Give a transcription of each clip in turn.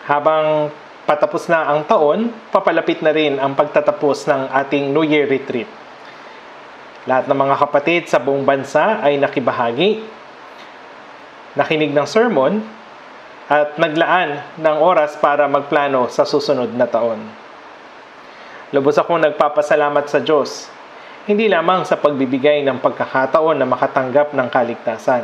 Habang patapos na ang taon, papalapit na rin ang pagtatapos ng ating New Year Retreat. Lahat ng mga kapatid sa buong bansa ay nakibahagi, nakinig ng sermon, at naglaan ng oras para magplano sa susunod na taon. Lubos akong nagpapasalamat sa Diyos, hindi lamang sa pagbibigay ng pagkakataon na makatanggap ng kaligtasan.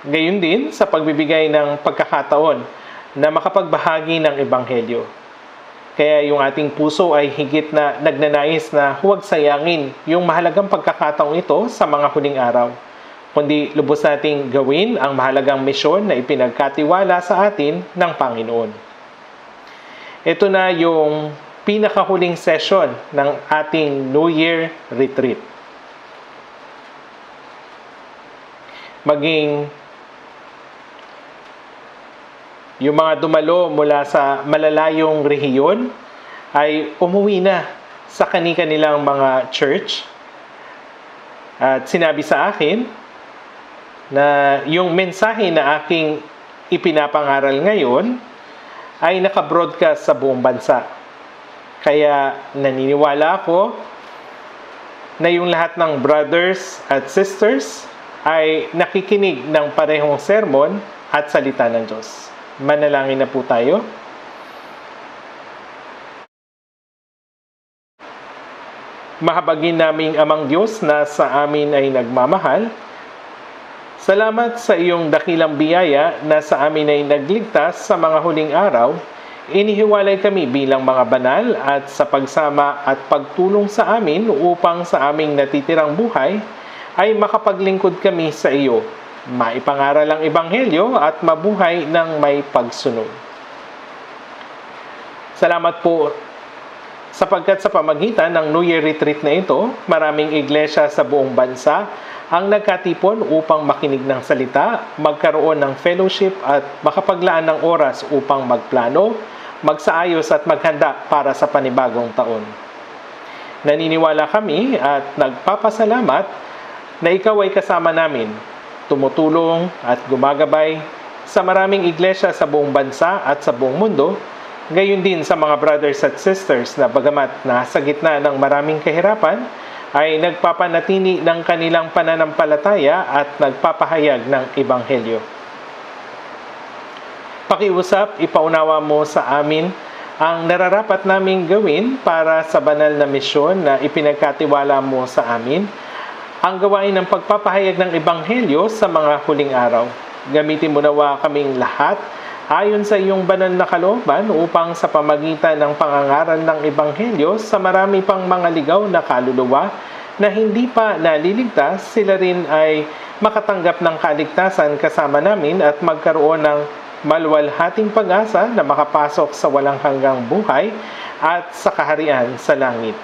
Gayon din sa pagbibigay ng pagkakataon na makapagbahagi ng Ebanghelyo. Kaya yung ating puso ay higit na nagnanais na huwag sayangin yung mahalagang pagkakataong ito sa mga huling araw, kundi lubos nating gawin ang mahalagang misyon na ipinagkatiwala sa atin ng Panginoon. Ito na yung pinakahuling session ng ating New Year Retreat. Maging yung mga dumalo mula sa malalayong rehiyon ay umuwi na sa kani-kanilang mga church. At sinabi sa akin na yung mensahe na aking ipinapangaral ngayon ay naka-broadcast sa buong bansa. Kaya naniniwala ako na yung lahat ng brothers at sisters ay nakikinig ng parehong sermon at salita ng Diyos. Manalangin na po tayo. Mahabagin naming Amang Diyos na sa amin ay nagmamahal, salamat sa iyong dakilang biyaya na sa amin ay nagligtas sa mga huling araw. Inihiwalay kami bilang mga banal at sa pagsama at pagtulong sa amin upang sa aming natitirang buhay ay makapaglingkod kami sa iyo, maipangaral ang Ebanghelyo at mabuhay ng may pagsunod. Salamat po sapagkat sa pamagitan ng New Year Retreat na ito, maraming iglesia sa buong bansa ang nagkatipon upang makinig ng salita, magkaroon ng fellowship at makapaglaan ng oras upang magplano, magsaayos at maghanda para sa panibagong taon. Naniniwala kami at nagpapasalamat na ikaw ay kasama namin, tumutulong at gumagabay sa maraming iglesia sa buong bansa at sa buong mundo, gayon din sa mga brothers at sisters na bagamat nasa gitna ng maraming kahirapan, ay nagpapanatili ng kanilang pananampalataya at nagpapahayag ng Ebanghelyo. Pakiusap, ipaunawa mo sa amin ang nararapat naming gawin para sa banal na misyon na ipinagkatiwala mo sa amin, ang gawain ng pagpapahayag ng Ebanghelyo sa mga huling araw. Gamitin mo nawa kaming lahat ayon sa iyong banal na kalooban upang sa pamagitan ng pangangaral ng Ebanghelyo sa marami pang mga ligaw na kaluluwa na hindi pa naliligtas, sila rin ay makatanggap ng kaligtasan kasama namin at magkaroon ng maluwalhating pag-asa na makapasok sa walang hanggang buhay at sa kaharian sa langit.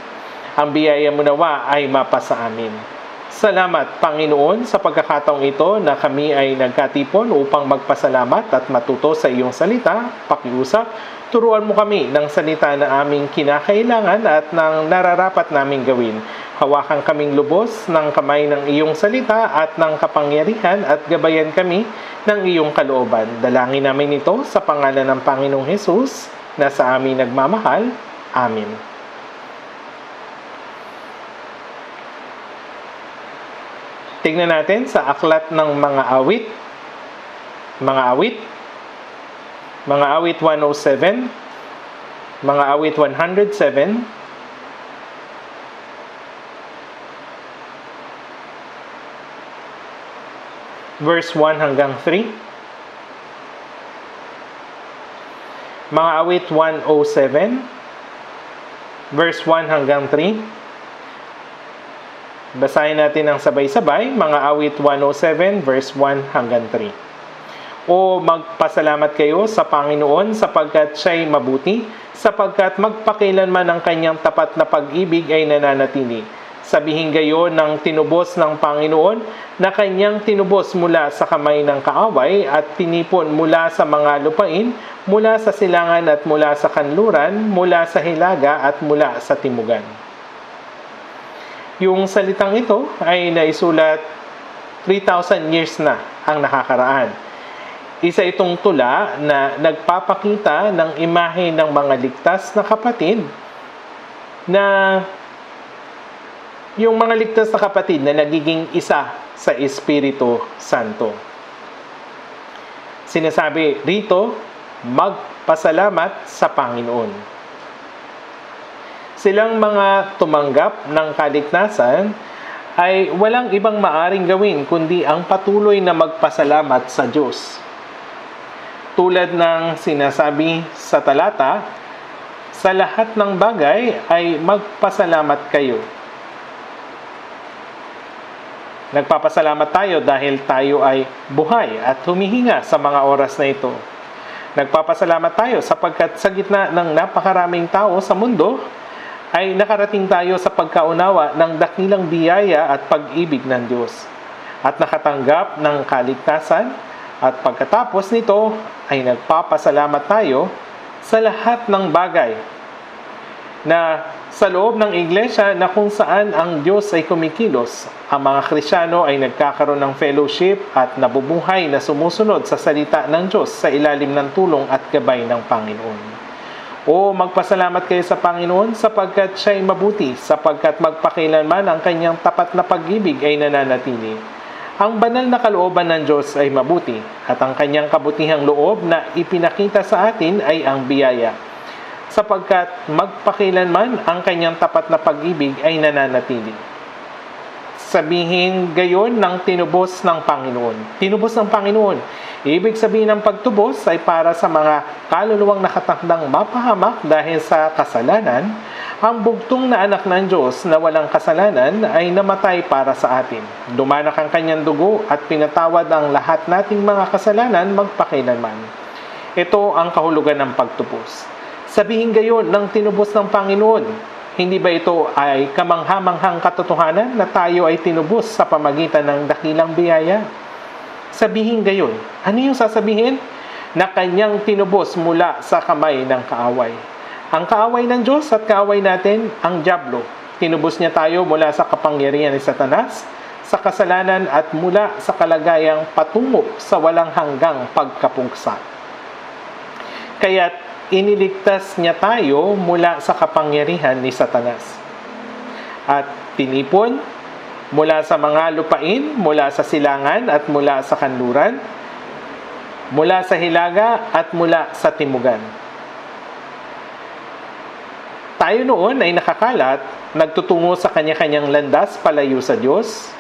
Ang biyaya mo nawa ay mapasa amin. Salamat, Panginoon, sa pagkakataong ito na kami ay nagkatipon upang magpasalamat at matuto sa iyong salita. Pakiusap, turuan mo kami ng salita na aming kinakailangan at ng nararapat naming gawin. Hawakan kaming lubos ng kamay ng iyong salita at ng kapangyarihan at gabayan kami ng iyong kalooban. Dalangin namin ito sa pangalan ng Panginoong Hesus na sa amin nagmamahal. Amen. Tingnan natin sa aklat ng mga awit. Mga awit 107, mga awit 107, verse 1 hanggang 3. Mga awit 107, verse 1 hanggang 3. Basahin natin ng sabay-sabay, mga awit 107, verse 1 hanggang 3. O magpasalamat kayo sa Panginoon sapagkat siya'y mabuti, sapagkat magpakailanman ang kanyang tapat na pag-ibig ay nananatili. Sabihin gayon ng tinubos ng Panginoon na kanyang tinubos mula sa kamay ng kaaway at tinipon mula sa mga lupain, mula sa silangan at mula sa kanluran, mula sa hilaga at mula sa timugan. Yung salitang ito ay naisulat 3,000 years na ang nakakaraan. Isa itong tula na nagpapakita ng imahe ng mga ligtas na kapatid na yung mga ligtas na kapatid na nagiging isa sa Espiritu Santo. Sinasabi rito, magpasalamat sa Panginoon. Silang mga tumanggap ng kaligtasan ay walang ibang maaring gawin kundi ang patuloy na magpasalamat sa Diyos. Tulad ng sinasabi sa talata, sa lahat ng bagay ay magpasalamat kayo. Nagpapasalamat tayo dahil tayo ay buhay at humihinga sa mga oras na ito. Nagpapasalamat tayo sapagkat sa gitna ng napakaraming tao sa mundo, ay nakarating tayo sa pagkaunawa ng dakilang biyaya at pag-ibig ng Diyos. At nakatanggap ng kaligtasan at pagkatapos nito ay nagpapasalamat tayo sa lahat ng bagay na sa loob ng iglesia na kung saan ang Diyos ay kumikilos, ang mga Kristiyano ay nagkakaroon ng fellowship at nabubuhay na sumusunod sa salita ng Diyos sa ilalim ng tulong at gabay ng Panginoon. O magpasalamat kayo sa Panginoon sapagkat siya'y mabuti, sapagkat magpakailanman ang kanyang tapat na pag-ibig ay nananatili. Ang banal na kalooban ng Diyos ay mabuti at ang kanyang kabutihang loob na ipinakita sa atin ay ang biyaya. Sapagkat magpakilanman ang kanyang tapat na pag-ibig ay nananatili. Sabihin gayon ng tinubos ng Panginoon. Tinubos ng Panginoon. Ibig sabihin ng pagtubos ay para sa mga kaluluwang nakatakdang mapahamak dahil sa kasalanan. Ang bugtong na anak ng Diyos na walang kasalanan ay namatay para sa atin. Dumanak ang kanyang dugo at pinatawad ang lahat nating mga kasalanan magpakilanman. Ito ang kahulugan ng pagtubos. Sabihin gayon ng tinubos ng Panginoon. Hindi ba ito ay kamangha-manghang katotohanan na tayo ay tinubos sa pamagitan ng dakilang biyaya? Sabihin gayon. Ano yung sasabihin? Na kanyang tinubos mula sa kamay ng kaaway. Ang kaaway ng Diyos at kaaway natin, ang dyablo. Tinubos niya tayo mula sa kapangyarihan ni Satanas, sa kasalanan at mula sa kalagayang patungo sa walang hanggang pagkapugsa. Kaya't iniligtas niya tayo mula sa kapangyarihan ni Satanas. At tinipon mula sa mga lupain, mula sa silangan at mula sa kanluran, mula sa hilaga at mula sa timugan. Tayo noon ay nakakalat, nagtutungo sa kanya-kanyang landas palayo sa Diyos.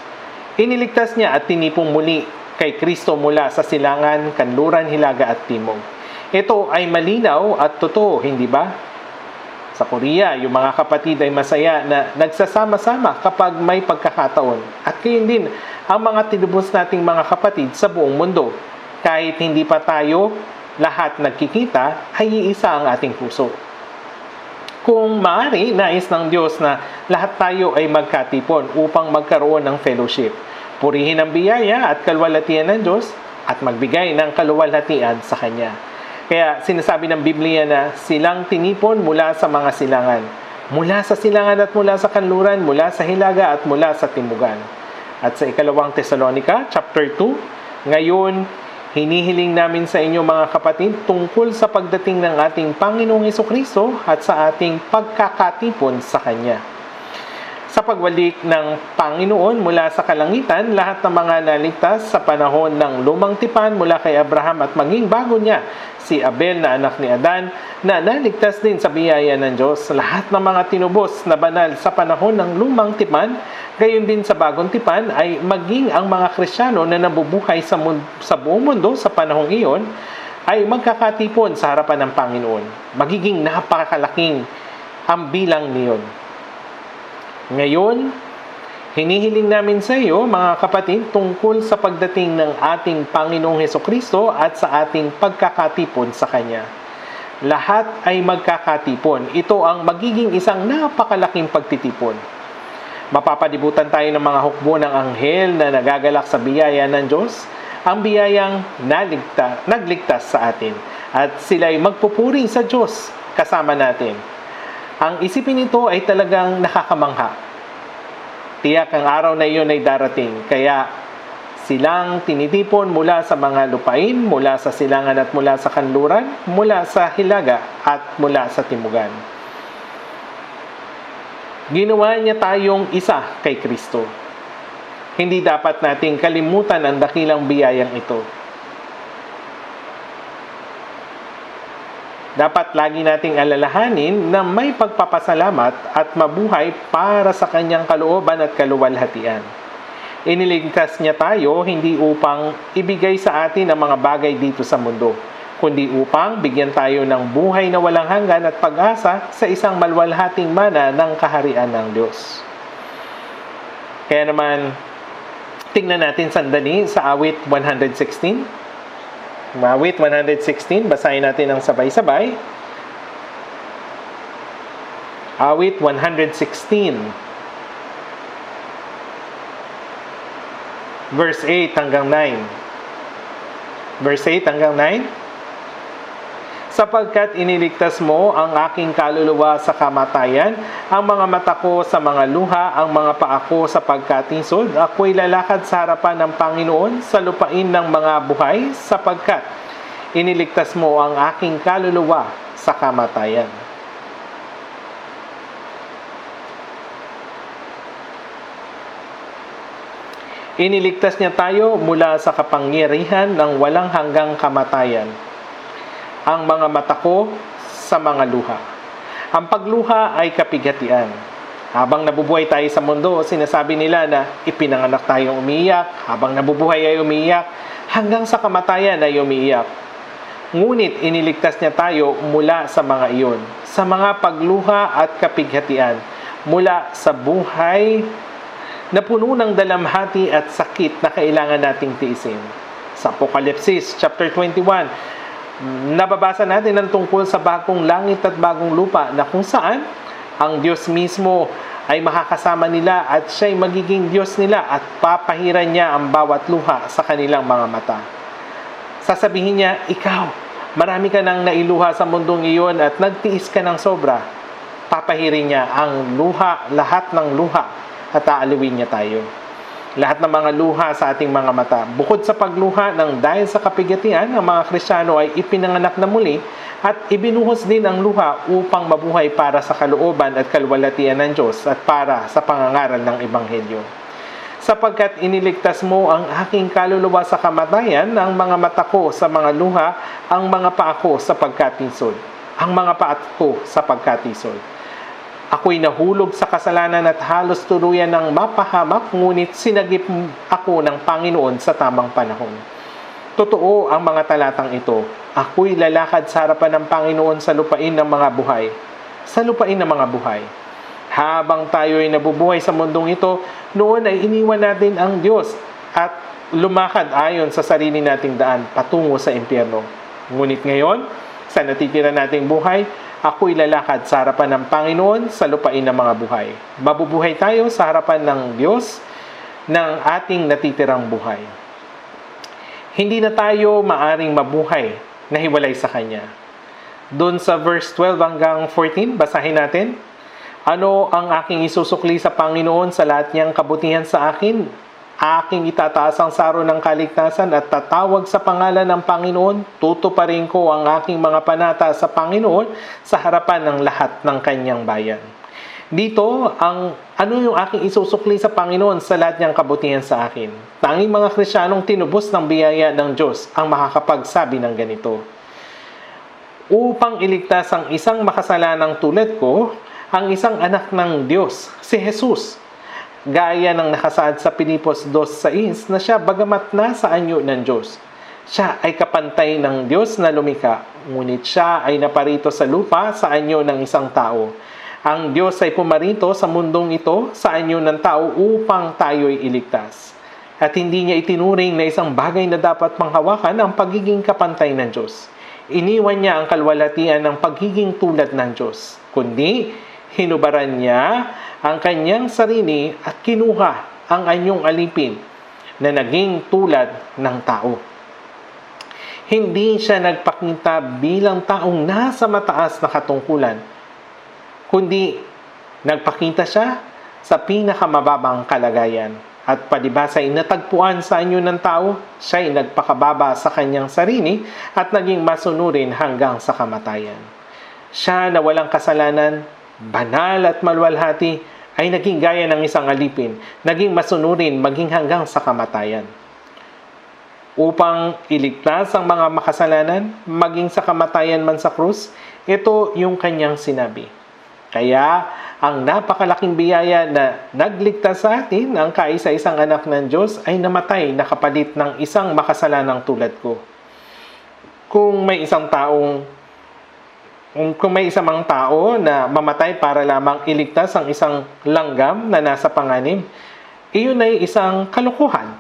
Iniligtas niya at tinipong muli kay Kristo mula sa silangan, kanluran, hilaga at timog. Ito ay malinaw at totoo, hindi ba? Sa Korea, yung mga kapatid ay masaya na nagsasama-sama kapag may pagkakataon. At gayon din ang mga tinubos nating mga kapatid sa buong mundo. Kahit hindi pa tayo lahat nagkikita, ay iisa ang ating puso. Kung maaari, nais ng Diyos na lahat tayo ay magkatipon upang magkaroon ng fellowship. Purihin ang biyaya at kaluwalhatian ng Diyos at magbigay ng kaluwalhatian sa Kanya. Kaya sinasabi ng Biblia na silang tinipon mula sa mga silangan. Mula sa silangan at mula sa kanluran, mula sa hilaga at mula sa timugan. At sa ikalawang Tesalonica, chapter 2, ngayon, hinihiling namin sa inyo mga kapatid tungkol sa pagdating ng ating Panginoong Hesukristo at sa ating pagkakatipon sa Kanya. Sa pagbalik ng Panginoon mula sa kalangitan, lahat ng mga naligtas sa panahon ng lumang tipan mula kay Abraham at maging bago niya, si Abel na anak ni Adan, na naligtas din sa biyaya ng Diyos. Lahat ng mga tinubos na banal sa panahon ng lumang tipan, gayon din sa bagong tipan, ay maging ang mga Kristiyano na nabubuhay sa buong mundo sa panahong iyon, ay magkakatipon sa harapan ng Panginoon. Magiging napakalaking ang bilang niyon. Ngayon, hinihiling namin sa iyo, mga kapatid, tungkol sa pagdating ng ating Panginoong Hesukristo at sa ating pagkakatipon sa Kanya. Lahat ay magkakatipon. Ito ang magiging isang napakalaking pagtitipon. Mapapalibutan tayo ng mga hukbo ng anghel na nagagalak sa biyaya ng Diyos, ang biyayang nagligtas sa atin. At sila'y magpupuri sa Diyos kasama natin. Ang isipin nito ay talagang nakakamangha. Tiyak ang araw na iyon ay darating. Kaya silang tinitipon mula sa mga lupain, mula sa silangan at mula sa kanluran, mula sa hilaga at mula sa timugan. Ginawa niya tayong isa kay Kristo. Hindi dapat nating kalimutan ang dakilang biyayang ito. Dapat lagi nating alalahanin na may pagpapasalamat at mabuhay para sa kanyang kalooban at kaluwalhatian. Iniligtas niya tayo hindi upang ibigay sa atin ang mga bagay dito sa mundo, kundi upang bigyan tayo ng buhay na walang hanggan at pag-asa sa isang maluwalhating mana ng kaharian ng Diyos. Kaya naman, tingnan natin sandali sa awit 116. Awit 116, basahin natin ang sabay-sabay. Awit 116. Verse 8 hanggang 9. Verse 8 hanggang 9. Sapagkat iniligtas mo ang aking kaluluwa sa kamatayan, ang mga mata ko sa mga luha, ang mga paa ko sa pagkatisod, ako'y lalakad sa harapan ng Panginoon sa lupain ng mga buhay, sapagkat iniligtas mo ang aking kaluluwa sa kamatayan. Iniligtas niya tayo mula sa kapangyarihan ng walang hanggang kamatayan. Ang mga mata ko sa mga luha. Ang pagluha ay kapighatian. Habang nabubuhay tayo sa mundo, sinasabi nila na ipinanganak tayong umiiyak, habang nabubuhay ay umiiyak, hanggang sa kamatayan ay umiiyak. Ngunit iniligtas niya tayo mula sa mga iyon, sa mga pagluha at kapighatian, mula sa buhay na puno ng dalamhati at sakit na kailangan nating tiisin. Sa Apokalipsis chapter 21, nababasa natin ang tungkol sa bagong langit at bagong lupa na kung saan ang Diyos mismo ay makakasama nila at siya'y magiging Diyos nila at papahiran niya ang bawat luha sa kanilang mga mata. Sasabihin niya, ikaw, marami ka nang nailuha sa mundong iyon at nagtiis ka ng sobra. Papahirin niya ang luha, lahat ng luha at aaliwin niya tayo. Lahat ng mga luha sa ating mga mata. Bukod sa pagluha ng dahil sa kapighatian, ang mga Kristiyano ay ipinanganak na muli at ibinuhos din ang luha upang mabuhay para sa kalooban at kaluwalhatian ng Diyos at para sa pangangaral ng Ebanghelyo. Sapagkat iniligtas mo ang aking kaluluwa sa kamatayan, ang mga mata ko sa mga luha, ang mga paa ko sa pagkatisod. Ang mga paa ko sa pagkatisod. Ako'y nahulog sa kasalanan at halos tuluyan ng mapahamak, ngunit sinagip ako ng Panginoon sa tamang panahon. Totoo ang mga talatang ito. Ako'y lalakad sa harapan ng Panginoon sa lupain ng mga buhay. Sa lupain ng mga buhay. Habang tayo'y nabubuhay sa mundong ito, noon ay iniwan natin ang Diyos at lumakad ayon sa sarili nating daan patungo sa impyerno. Ngunit ngayon, sa natitira nating buhay, ako'y lalakad sa harapan ng Panginoon sa lupain ng mga buhay. Mabubuhay tayo sa harapan ng Diyos ng ating natitirang buhay. Hindi na tayo maaring mabuhay na hiwalay sa Kanya. Doon sa verse 12 hanggang 14, basahin natin. Ano ang aking isusukli sa Panginoon sa lahat niyang kabutihan sa akin? Aking itataas ang saro ng kaligtasan at tatawag sa pangalan ng Panginoon. Tutuparin ko ang aking mga panata sa Panginoon sa harapan ng lahat ng kanyang bayan. Dito, ano yung aking isusukli sa Panginoon sa lahat niyang kabutihan sa akin? Tanging mga Kristiyanong tinubos ng biyaya ng Diyos ang makakapagsabi ng ganito. Upang iligtas ang isang makasalanang tulad ko, ang isang anak ng Diyos, si Jesus, gaya ng nakasaad sa Pilipos 2:6 na siya bagamat nasa anyo ng Diyos. Siya ay kapantay ng Diyos na lumikha, ngunit siya ay naparito sa lupa sa anyo ng isang tao. Ang Diyos ay pumarito sa mundong ito sa anyo ng tao upang tayo'y iligtas. At hindi niya itinuring na isang bagay na dapat manghawakan ang pagiging kapantay ng Diyos. Iniwan niya ang kalwalhatian ng pagiging tulad ng Diyos, kundi hinubaran niya ang kanyang sarili at kinuha ang anyong alipin na naging tulad ng tao. Hindi siya nagpakita bilang taong nasa mataas na katungkulan, kundi nagpakita siya sa pinakamababang kalagayan. At palibhasa'y natagpuan sa anyo ng tao, siya'y nagpakababa sa kanyang sarili at naging masunurin hanggang sa kamatayan. Siya na walang kasalanan, banal at maluwalhati, ay naging gaya ng isang alipin, naging masunurin maging hanggang sa kamatayan. Upang iligtas ang mga makasalanan, maging sa kamatayan man sa krus, ito yung kanyang sinabi. Kaya, ang napakalaking biyaya na nagligtas sa atin, ang kaisa-isang anak ng Diyos, ay namatay na kapalit ng isang makasalanang tulad ko. Kung may isang mang tao na mamatay para lamang iligtas ang isang langgam na nasa panganib, iyon ay isang kalokohan.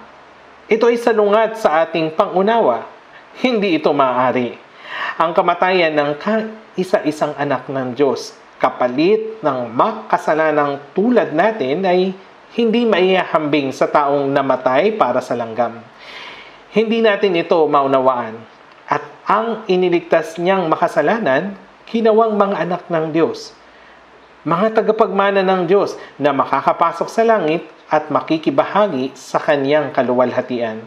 Ito ay salungat sa ating pangunawa. Hindi ito maaari. Ang kamatayan ng kaisa-isang anak ng Diyos, kapalit ng makasalanang tulad natin, ay hindi maihahambing sa taong namatay para sa langgam. Hindi natin ito maunawaan. At ang iniligtas niyang makasalanan, ginawang mga anak ng Diyos, mga tagapagmana ng Diyos na makakapasok sa langit at makikibahagi sa kanyang kaluwalhatian.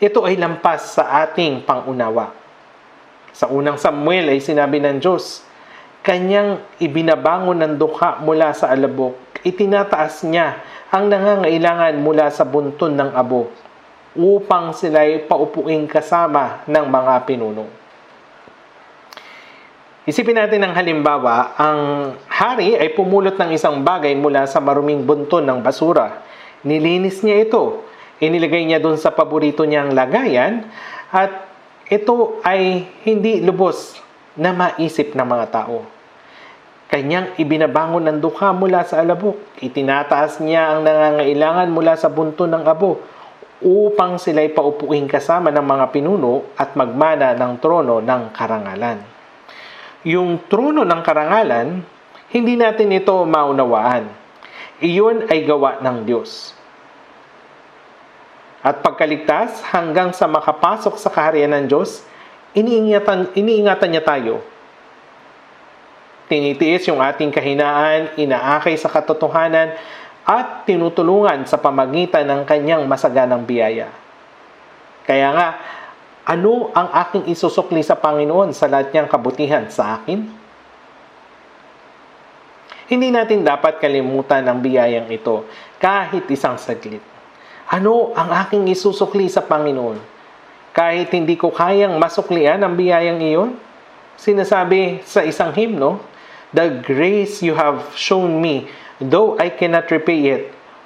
Ito ay lampas sa ating pangunawa. Sa unang Samuel ay sinabi ng Diyos, kanyang ibinabangon ng dukha mula sa alabok, itinataas niya ang nangangailangan mula sa bunton ng abo, upang sila'y paupuing kasama ng mga pinuno. Isipin natin ng halimbawa, ang hari ay pumulot ng isang bagay mula sa maruming bunton ng basura. Nilinis niya ito, inilagay niya doon sa paborito niyang lagayan, at ito ay hindi lubos na maisip ng mga tao. Kanyang ibinabangon ng dukha mula sa alabok, itinataas niya ang nangangailangan mula sa bunton ng abo, upang sila'y paupuing kasama ng mga pinuno at magmana ng trono ng karangalan. Yung trono ng karangalan, hindi natin ito maunawaan. Iyon ay gawa ng Diyos. At pagkaligtas, hanggang sa makapasok sa kaharian ng Diyos, iniingatan niya tayo. Tinitiis yung ating kahinaan, inaakay sa katotohanan, at tinutulungan sa pamagitan ng kanyang masaganang biyaya. Kaya nga, ano ang aking isusukli sa Panginoon sa lahat niyang kabutihan sa akin? Hindi natin dapat kalimutan ang biyayang ito kahit isang saglit. Ano ang aking isusukli sa Panginoon? Kahit hindi ko kayang masuklian ang biyayang iyon? Sinasabi sa isang hymno, the grace you have shown me, though I cannot repay it,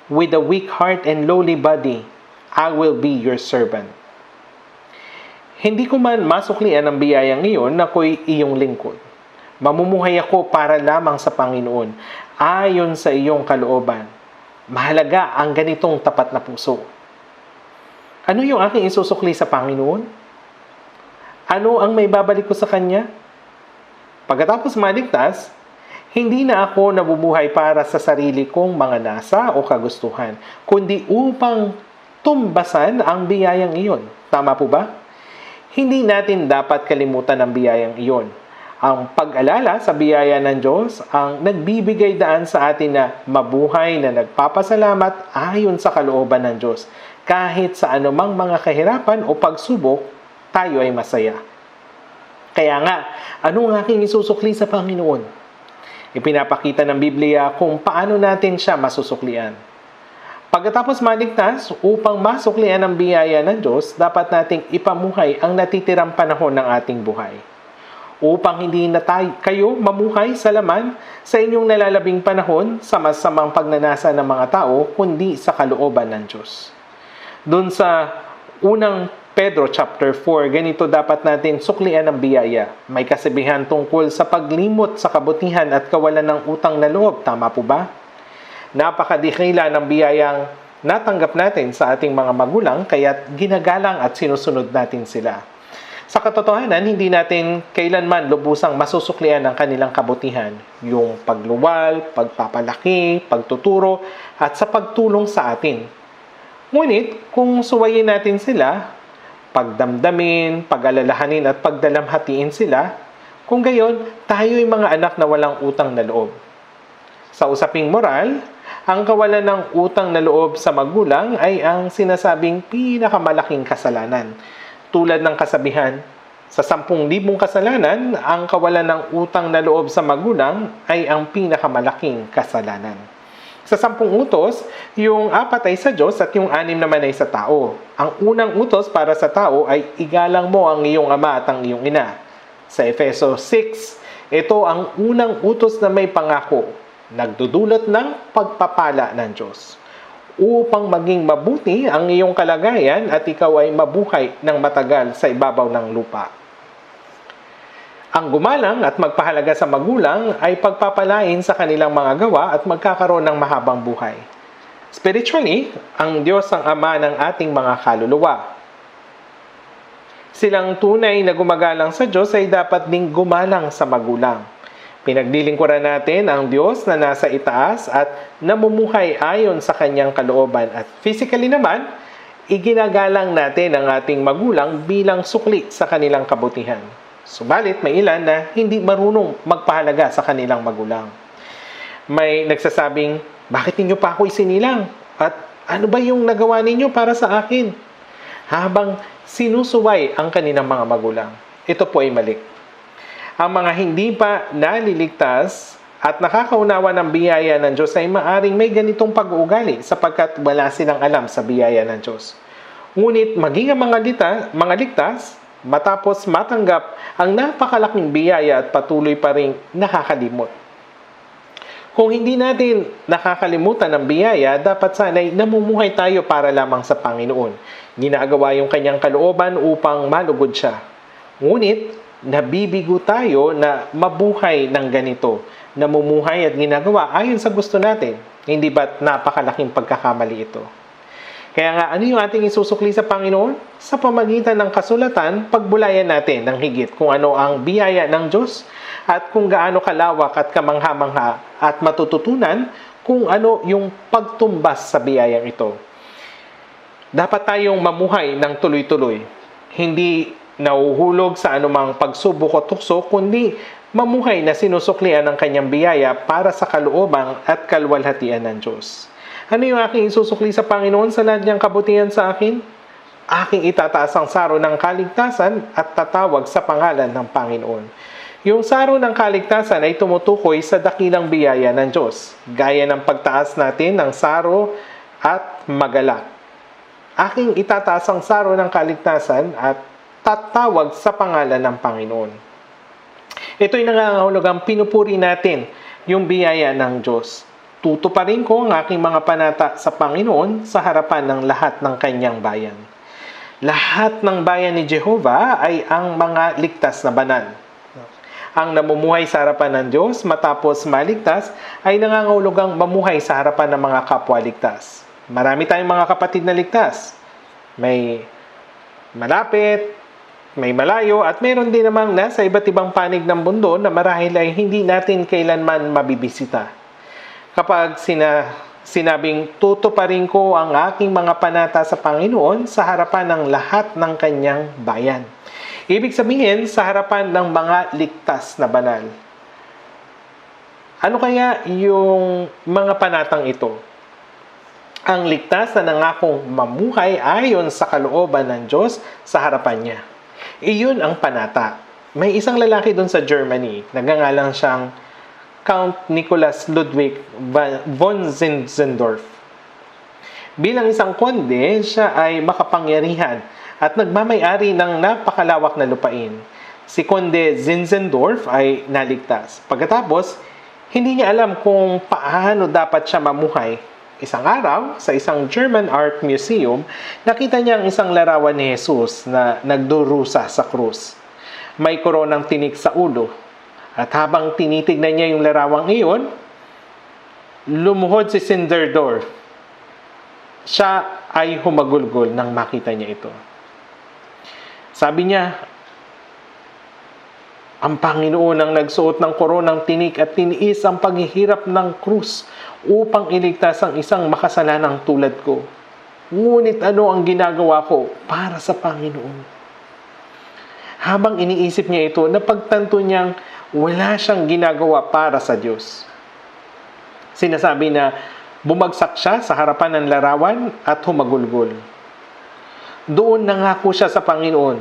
with a weak heart and lowly body, I will be your servant. Hindi ko man masuklian ang biyayang iyon na ako'y iyong lingkod. Mamumuhay ako para lamang sa Panginoon, ayon sa iyong kalooban. Mahalaga ang ganitong tapat na puso. Ano yung aking isusukli sa Panginoon? Ano ang may babalik ko sa Kanya? Pagkatapos maligtas, hindi na ako nabubuhay para sa sarili kong mga nasa o kagustuhan, kundi upang tumbasan ang biyayang iyon. Tama po ba? Hindi natin dapat kalimutan ang biyayang iyon. Ang pag-alala sa biyaya ng Diyos ang nagbibigay daan sa atin na mabuhay na nagpapasalamat ayon sa kalooban ng Diyos. Kahit sa anumang mga kahirapan o pagsubok, tayo ay masaya. Kaya nga, anong aking isusukli sa Panginoon? Ipinapakita ng Biblia kung paano natin siya masusuklian. Pagkatapos maligtas, upang masuklian ang biyaya ng Diyos, dapat nating ipamuhay ang natitirang panahon ng ating buhay. Upang hindi na kayo mamuhay sa laman sa inyong nalalabing panahon sa masamang pagnanasa ng mga tao, kundi sa kalooban ng Diyos. Doon sa unang Pedro chapter 4, ganito dapat natin suklian ang biyaya. May kasabihan tungkol sa paglimot sa kabutihan at kawalan ng utang na loob. Tama po ba? Napakadikila ng biyayang natanggap natin sa ating mga magulang, kaya't ginagalang at sinusunod natin sila. Sa katotohanan, hindi natin kailanman lubusang masusuklian ang kanilang kabutihan, yung pagluwal, pagpapalaki, pagtuturo, at sa pagtulong sa atin. Ngunit, kung suwayin natin sila, pagdamdamin, pag-alalahanin at pagdalamhatiin sila, kung gayon, tayo'y mga anak na walang utang na loob. Sa usaping moral, Ang kawalan ng utang na loob sa magulang ay ang sinasabing pinakamalaking kasalanan. Tulad ng kasabihan, sa 10,000 kasalanan, ang kawalan ng utang na loob sa magulang ay ang pinakamalaking kasalanan. Sa 10 utos, yung 4 ay sa Diyos at yung 6 naman ay sa tao. Ang unang utos para sa tao ay igalang mo ang iyong ama at ang iyong ina. Sa Efeso 6, ito ang unang utos na may pangako, nagdudulot ng pagpapala ng Diyos. Upang maging mabuti ang iyong kalagayan at ikaw ay mabuhay ng matagal sa ibabaw ng lupa. Ang gumalang at magpahalaga sa magulang ay pagpapalain sa kanilang mga gawa at magkakaroon ng mahabang buhay. Spiritually, ang Diyos ang Ama ng ating mga kaluluwa. Silang tunay na gumagalang sa Diyos ay dapat ding gumalang sa magulang. Pinaglilingkuran natin ang Diyos na nasa itaas at namumuhay ayon sa kanyang kalooban. At physically naman, iginagalang natin ang ating magulang bilang sukli sa kanilang kabutihan. Subalit may ilan na hindi marunong magpahalaga sa kanilang magulang. May nagsasabing, bakit ninyo pa ako isinilang? At ano ba yung nagawa ninyo para sa akin? Habang sinusuway ang kanilang mga magulang. Ito po ay mali. Ang mga hindi pa naliligtas at nakakaunawa ng biyaya ng Diyos ay maaring may ganitong pag-uugali sapagkat wala silang alam sa biyaya ng Diyos. Ngunit maging ang mga ligtas, matapos matanggap ang napakalaking biyaya at patuloy pa rin nakakalimot. Kung hindi natin nakakalimutan ang biyaya, dapat sana'y namumuhay tayo para lamang sa Panginoon. Ginagawa yung kanyang kalooban upang malugod siya. Ngunit, nabibigo tayo na mabuhay ng ganito, namumuhay at ginagawa ayon sa gusto natin. Hindi ba't napakalaking pagkakamali ito? Kaya nga, ano yung ating isusukli sa Panginoon? Sa pamagitan ng kasulatan, pagbulayan natin ng higit kung ano ang biyaya ng Diyos at kung gaano kalawak at kamangha-mangha at matututunan kung ano yung pagtumbas sa biyayang ito. Dapat tayong mamuhay ng tuloy-tuloy. Hindi nauhulog sa anumang pagsubok o tukso, kundi mamuhay na sinusuklian ng kanyang biyaya para sa kalooban at kalwalhatian ng Diyos. Ano yung aking isusukli sa Panginoon sa lahat niyang kabutihan sa akin? Aking itataas ang saro ng kaligtasan at tatawag sa pangalan ng Panginoon. Yung saro ng kaligtasan ay tumutukoy sa dakilang biyaya ng Diyos, gaya ng pagtaas natin ng saro at magalak. Aking itataas ang saro ng kaligtasan at tatawag sa pangalan ng Panginoon. Ito'y nangangahulugang pinupuri natin yung biyaya ng Diyos. Tutuparin ko ang aking mga panata sa Panginoon sa harapan ng lahat ng kanyang bayan. Lahat ng bayan ni Jehovah ay ang mga ligtas na banal. Ang namumuhay sa harapan ng Diyos matapos maligtas ay nangangahulugang mamuhay sa harapan ng mga kapwa ligtas. Marami tayong mga kapatid na ligtas. May malapit, may malayo, at meron din namang nasa iba't ibang panig ng mundo na marahil ay hindi natin kailanman mabibisita. Kapag sinabing tutuparin ko ang aking mga panata sa Panginoon sa harapan ng lahat ng kanyang bayan. Ibig sabihin, sa harapan ng mga ligtas na banal. Ano kaya yung mga panatang ito? Ang ligtas na nangakong mamuhay ayon sa kalooban ng Diyos sa harapan niya. Iyon ang panata. May isang lalaki doon sa Germany, nagngangalan siyang Count Nicholas Ludwig von Zinzendorf. Bilang isang konde, siya ay makapangyarihan at nagmamay-ari ng napakalawak na lupain. Si Konde Zinzendorf ay naligtas. Pagkatapos, hindi niya alam kung paano dapat siya mamuhay. Isang araw, sa isang German Art Museum, nakita niya ang isang larawan ni Jesus na nagdurusa sa krus. May koronang tinik sa ulo. At habang tinitignan niya yung larawang iyon, lumuhod si Zinzendorf. Siya ay humagulgol nang makita niya ito. Sabi niya, ang Panginoon ang nagsuot ng koronang tinik at tiniis ang paghihirap ng krus upang iligtas ang isang makasalanang tulad ko. Ngunit ano ang ginagawa ko para sa Panginoon? Habang iniisip niya ito, napagtanto niyang wala siyang ginagawa para sa Diyos. Sinasabi na Bumagsak siya sa harapan ng larawan at humagulgol. Doon nangako siya sa Panginoon,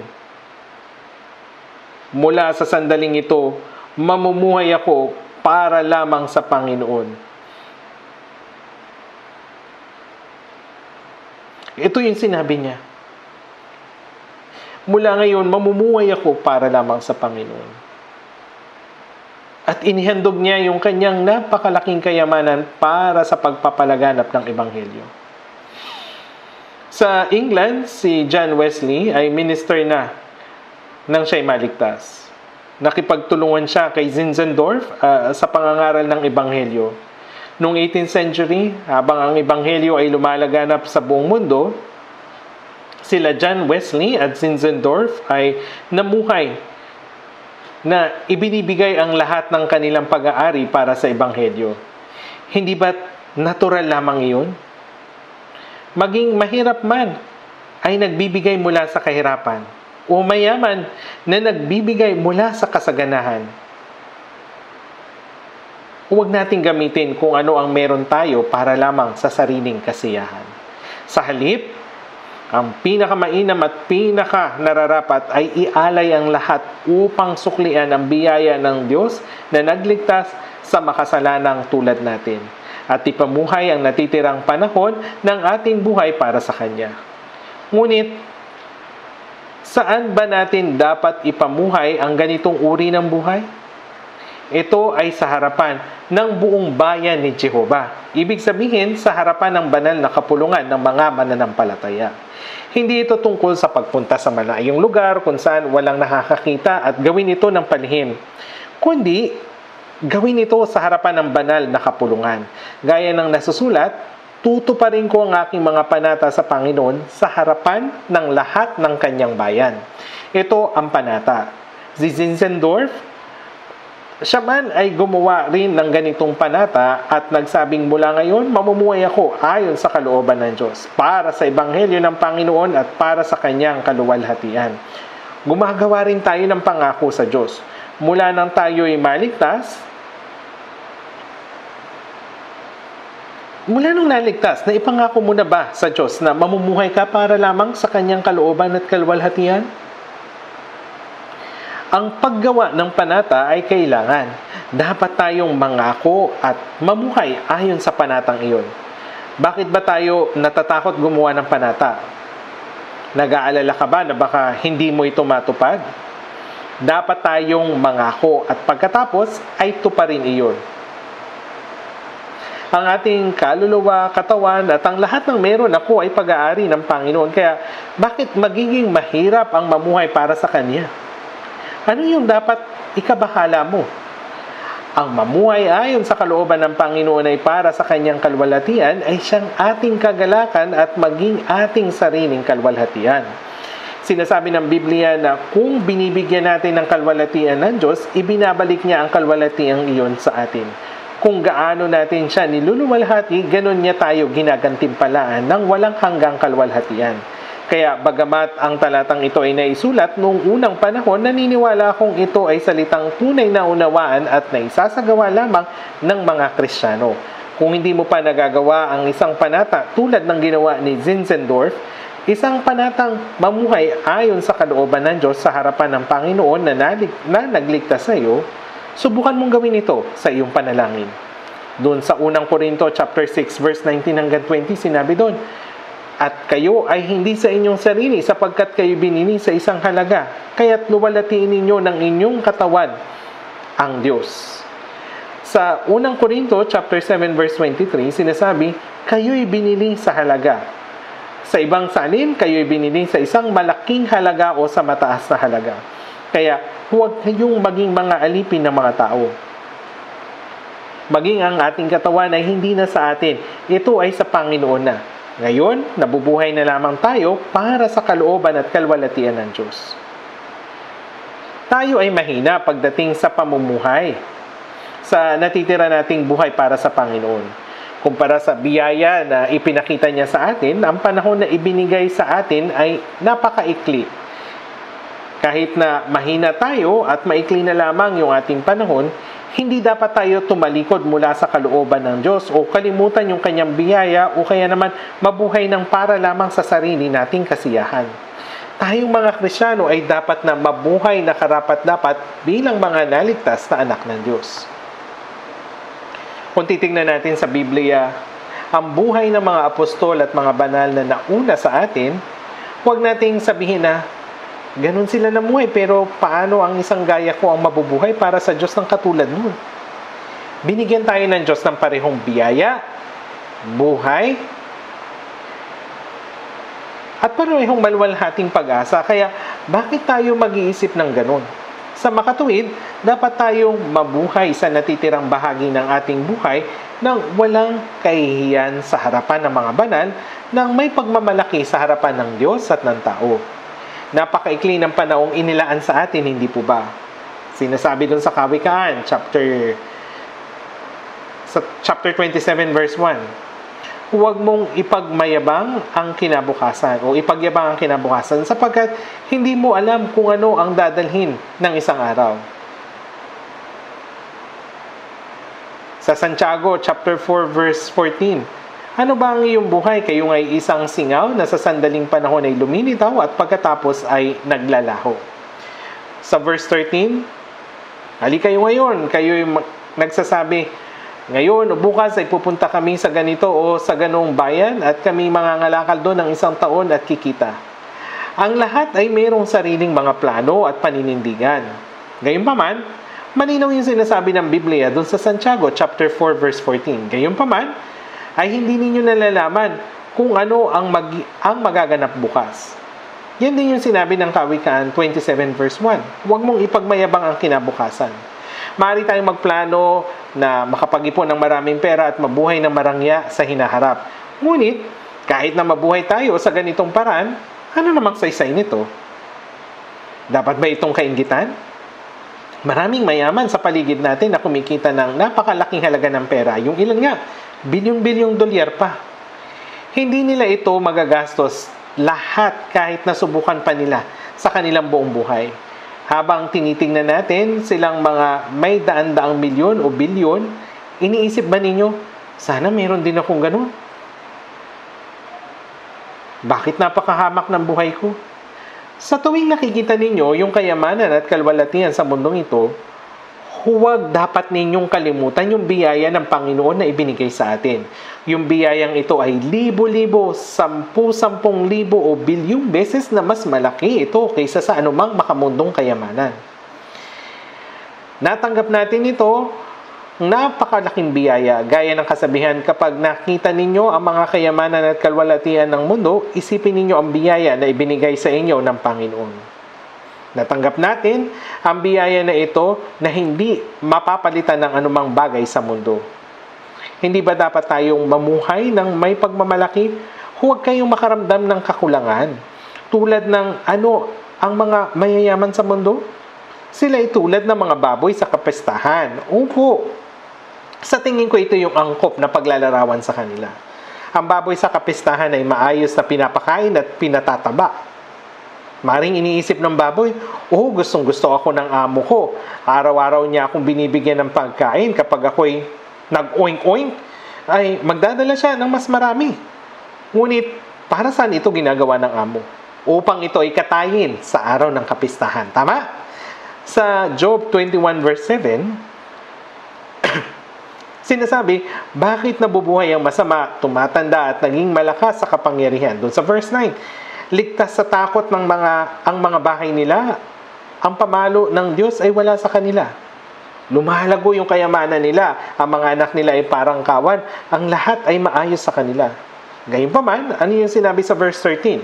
mula sa sandaling ito, mamumuhay ako para lamang sa Panginoon. Ito yung sinabi niya. Mula ngayon, mamumuhay ako para lamang sa Panginoon. At inihandog niya yung kanyang napakalaking kayamanan para sa pagpapalaganap ng Ebanghelyo. Sa England, si John Wesley ay minister na nang siya'y maligtas. Nakipagtulungan siya kay Zinzendorf sa pangangaral ng Ebanghelyo. Noong 18th century, habang ang Ebanghelyo ay lumalaganap sa buong mundo, sila John Wesley at Zinzendorf ay namuhay na ibinibigay ang lahat ng kanilang pag-aari para sa Ebanghelyo. Hindi ba't natural lamang iyon? Maging mahirap man ay nagbibigay mula sa kahirapan, o mayaman na nagbibigay mula sa kasaganahan. Huwag nating gamitin kung ano ang meron tayo para lamang sa sariling kasiyahan. Sa halip, ang pinakamainam at pinaka nararapat ay ialay ang lahat upang suklian ang biyaya ng Diyos na nagligtas sa makasalanang tulad natin at ipamuhay ang natitirang panahon ng ating buhay para sa Kanya. Ngunit, saan ba natin dapat ipamuhay ang ganitong uri ng buhay? Ito ay sa harapan ng buong bayan ni Jehovah. Ibig sabihin, sa harapan ng banal na kapulungan ng mga mananampalataya. Hindi ito tungkol sa pagpunta sa malayong lugar kung saan walang nakakakita at gawin ito ng palihim. Kundi, gawin ito sa harapan ng banal na kapulungan. Gaya ng nasusulat, tutuparin ko ang aking mga panata sa Panginoon sa harapan ng lahat ng kanyang bayan. Ito ang panata. Si Zinzendorf, siya man ay gumawa rin ng ganitong panata at nagsabing mula ngayon, mamumuhay ako ayon sa kalooban ng Diyos para sa Ebanghelyo ng Panginoon at para sa kanyang kaluwalhatian. Gumagawa rin tayo ng pangako sa Diyos. Mula nang tayo'y maligtas, mula nung naligtas, naipangako mo na ba sa Diyos na mamumuhay ka para lamang sa kanyang kalooban at kaluwalhatian? Ang paggawa ng panata ay kailangan. Dapat tayong mangako at mamuhay ayon sa panatang iyon. Bakit ba tayo natatakot gumawa ng panata? Nag-aalala ka ba na baka hindi mo ito matupad? Dapat tayong mangako at pagkatapos ay tuparin iyon. Ang ating kaluluwa, katawan at ang lahat ng meron ako ay pag-aari ng Panginoon. Kaya bakit magiging mahirap ang mamuhay para sa Kanya? Ano yung dapat ikabahala mo? Ang mamuhay ayon sa kalooban ng Panginoon ay para sa kanyang kalwalhatian ay siyang ating kagalakan at maging ating sariling kalwalhatian. Sinasabi ng Biblia na kung binibigyan natin ng kalwalhatian ng Diyos, ibinabalik niya ang kalwalhatian iyon sa atin. Kung gaano natin siya niluluwalhati, ganon niya tayo ginagantimpalaan ng walang hanggang kalwalhatian. Kaya bagamat ang talatang ito ay naisulat noong unang panahon, naniniwala akong ito ay salitang tunay na unawaan at naisasagawa lamang ng mga Kristiyano. Kung hindi mo pa nagagawa ang isang panata tulad ng ginawa ni Zinzendorf, isang panatang mamuhay ayon sa kalooban ng Diyos sa harapan ng Panginoon na nagligtas sa iyo, subukan mong gawin ito sa iyong panalangin. Doon sa unang Korinto chapter 6 verse 19 hanggang 20, sinabi doon, at kayo ay hindi sa inyong sarili sapagkat kayo binili sa isang halaga, kaya't luwalhatiin ninyo ng inyong katawan ang Diyos. Sa unang Korinto chapter 7 verse 23, sinasabi, kayo'y binili sa halaga. Sa ibang salin, kayo'y binili sa isang malaking halaga o sa mataas na halaga. Kaya huwag kayong maging mga alipin ng mga tao. Maging ang ating katawan ay hindi na sa atin. Ito ay sa Panginoon na. Ngayon, nabubuhay na lamang tayo para sa kalooban at kalwalhatian ng Diyos. Tayo ay mahina pagdating sa pamumuhay, sa natitira nating buhay para sa Panginoon. Kumpara sa biyaya na ipinakita niya sa atin, ang panahon na ibinigay sa atin ay napakaikli. Kahit na mahina tayo at maikli na lamang yung ating panahon, Hindi dapat tayo tumalikod mula sa kalooban ng Diyos o kalimutan yung kanyang biyaya o kaya naman mabuhay ng para lamang sa sarili nating kasiyahan. Tayong mga Kristiyano ay dapat na mabuhay na karapat-dapat bilang mga naligtas na anak ng Diyos. Kung titingnan natin sa Biblia, ang buhay ng mga apostol at mga banal na nauna sa atin, huwag nating sabihin na ganun sila namuhay, pero paano ang isang gaya ko ang mabubuhay para sa Diyos ng katulad mo? Binigyan tayo ng Diyos ng parehong biyaya, buhay, at parehong maluwalhating pag-asa. Kaya, bakit tayo mag-iisip ng ganun? Sa makatuwid, dapat tayong mabuhay sa natitirang bahagi ng ating buhay nang walang kahihiyan sa harapan ng mga banal, nang may pagmamalaki sa harapan ng Diyos at ng tao. Napakaikli ng panahong inilaan sa atin, hindi po ba? Sinasabi doon sa Kawikaan, chapter 27 verse 1. Huwag mong ipagmayabang ang kinabukasan o ipagyabang ang kinabukasan sapagkat hindi mo alam kung ano ang dadalhin ng isang araw. Sa Santiago chapter 4 verse 14. Ano ba ang iyong buhay? Kayo ay isang singaw na sa sandaling panahon ay lumilitaw at pagkatapos ay naglalaho. Sa verse 13, halika kayo ngayon, kayo nagsasabi, ngayon o bukas ay pupunta kami sa ganito o sa ganong bayan at kami mangangalakal doon ng isang taon at kikita. Ang lahat ay mayroong sariling mga plano at paninindigan. Gayunpaman, malinaw yung sinasabi ng Biblia doon sa Santiago chapter 4 verse 14. Gayunpaman, ay hindi ninyo nalalaman kung ano ang magaganap bukas. Yan din yung sinabi ng Kawikaan 27 verse 1. Huwag mong ipagmayabang ang kinabukasan. Maaari tayong magplano na makapag-ipon ng maraming pera at mabuhay ng marangya sa hinaharap. Ngunit, kahit na mabuhay tayo sa ganitong paraan, ano namang saysay nito? Dapat ba itong kainggitan? Maraming mayaman sa paligid natin na kumikita ng napakalaking halaga ng pera. Yung ilan nga, bilyong-bilyong dolyar pa. Hindi nila ito magagastos lahat kahit nasubukan pa nila sa kanilang buong buhay. Habang tinitingnan natin silang mga may daan-daang milyon o bilyon, iniisip ba ninyo, sana meron din akong ganun? Bakit napakahamak ng buhay ko? Sa tuwing nakikita ninyo yung kayamanan at kalwalatian sa mundong ito, huwag dapat ninyong kalimutan yung biyaya ng Panginoon na ibinigay sa atin. Yung biyayang ito ay libo-libo, 10,000 libo o bilyong beses na mas malaki ito kaysa sa anumang makamundong kayamanan. Natanggap natin ito, napakalaking biyaya. Gaya ng kasabihan, kapag nakita ninyo ang mga kayamanan at kalwalatian ng mundo, isipin ninyo ang biyaya na ibinigay sa inyo ng Panginoon. Natanggap natin ang biyaya na ito na hindi mapapalitan ng anumang bagay sa mundo. Hindi ba dapat tayong mamuhay ng may pagmamalaki? Huwag kayong makaramdam ng kakulangan. Tulad ng ang mga mayayaman sa mundo? Sila ay tulad ng mga baboy sa kapestahan. Opo. Sa tingin ko ito yung angkop na paglalarawan sa kanila. Ang baboy sa kapistahan ay maayos na pinapakain at pinatataba. Maring iniisip ng baboy, gustong-gusto ako ng amo ko. Araw-araw niya akong binibigyan ng pagkain. Kapag ako'y nag-oink-oink, ay magdadala siya ng mas marami. Ngunit, para saan ito ginagawa ng amo? Upang ito ay katayin sa araw ng kapistahan. Tama? Sa Job 21 verse 7, sinasabi, bakit nabubuhay ang masama, tumatanda at naging malakas sa kapangyarihan? Doon sa verse 9, ligtas sa takot ng ang mga bahay nila, ang pamalo ng Diyos ay wala sa kanila. Lumalago yung kayamanan nila, ang mga anak nila ay parang kawan, ang lahat ay maayos sa kanila. Gayunpaman, ano yung sinabi sa verse 13?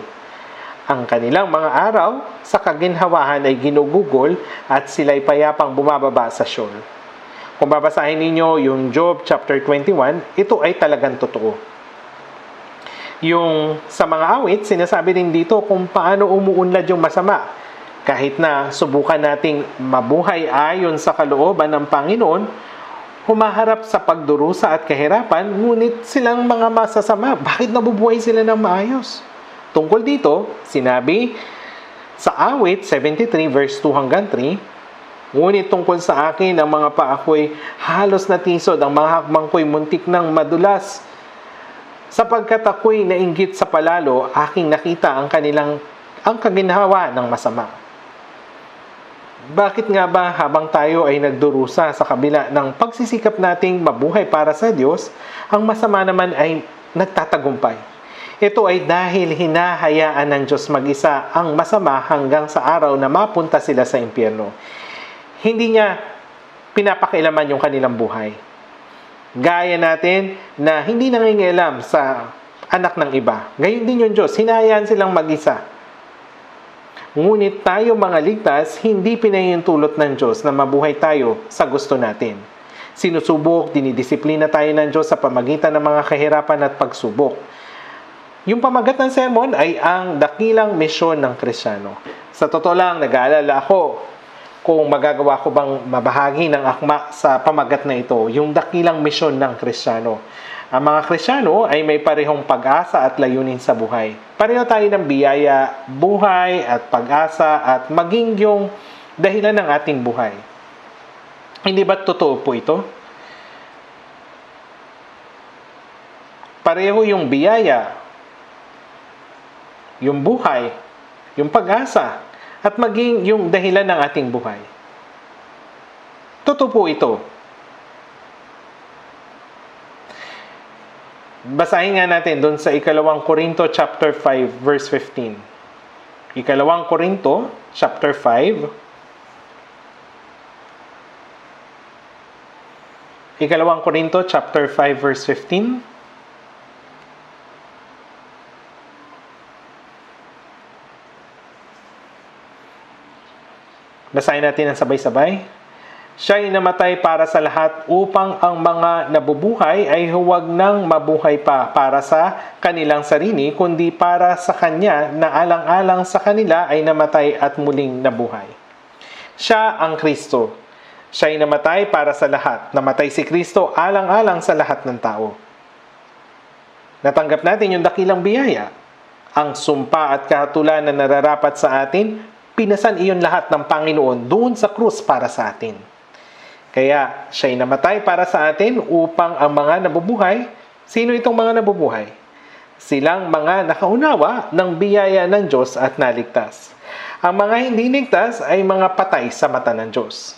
Ang kanilang mga araw sa kaginhawahan ay ginugugol at sila'y payapang bumababa sa Sheol. Kung babasahin ninyo yung Job chapter 21, ito ay talagang totoo. Yung sa mga awit, sinasabi din dito kung paano umuunlad yung masama. Kahit na subukan nating mabuhay ayon sa kalooban ng Panginoon, humaharap sa pagdurusa at kahirapan, ngunit silang mga masasama. Bakit nabubuhay sila ng maayos? Tungkol dito, sinabi sa awit 73 verse 2 hanggang 3, Ngunit tungkol sa akin, ang mga paa ko'y halos natisod, ang mga hakbang ko'y muntik ng madulas. Sapagkat ako'y nainggit sa palalo, aking nakita ang kaginawa ng masama. Bakit nga ba habang tayo ay nagdurusa sa kabila ng pagsisikap nating mabuhay para sa Diyos, ang masama naman ay nagtatagumpay? Ito ay dahil hinahayaan ng Diyos mag-isa ang masama hanggang sa araw na mapunta sila sa impyerno. Hindi niya pinapakialaman yung kanilang buhay. Gaya natin na hindi nangingialam sa anak ng iba. Gayon din yung Diyos, hinahayaan silang mag-isa. Ngunit tayo mga ligtas, hindi pinahihintulot ng Diyos na mabuhay tayo sa gusto natin. Sinusubok, dinidisiplina tayo ng Diyos sa pamagitan ng mga kahirapan at pagsubok. Yung pamagat ng sermon ay ang dakilang misyon ng Kristiyano. Sa totoo lang, nag-aalala ako kung magagawa ko bang mabahagi ng akma sa pamagat na ito, yung dakilang misyon ng Kristiyano. Ang mga Kristiyano ay may parehong pag-asa at layunin sa buhay. Pareho tayo ng biyaya, buhay at pag-asa at maging yung dahilan ng ating buhay. Hindi ba totoo po ito? Pareho yung biyaya, yung buhay, yung pag-asa, at maging yung dahilan ng ating buhay. Totoo po ito. Basahin nga natin doon sa 2 Korinto chapter 5 verse 15. 2 Korinto chapter 5. 2 Korinto chapter 5 verse 15. Basahin natin ang sabay-sabay. Siya'y namatay para sa lahat upang ang mga nabubuhay ay huwag nang mabuhay pa para sa kanilang sarili, kundi para sa Kanya na alang-alang sa kanila ay namatay at muling nabuhay. Siya ang Kristo. Siya'y namatay para sa lahat. Namatay si Kristo alang-alang sa lahat ng tao. Natanggap natin yung dakilang biyaya. Ang sumpa at kahatulan na nararapat sa atin, pinasan iyon lahat ng Panginoon doon sa krus para sa atin. Kaya siya'y namatay para sa atin upang ang mga nabubuhay, sino itong mga nabubuhay? Silang mga nakaunawa ng biyaya ng Diyos at naligtas. Ang mga hindi ligtas ay mga patay sa mata ng Diyos.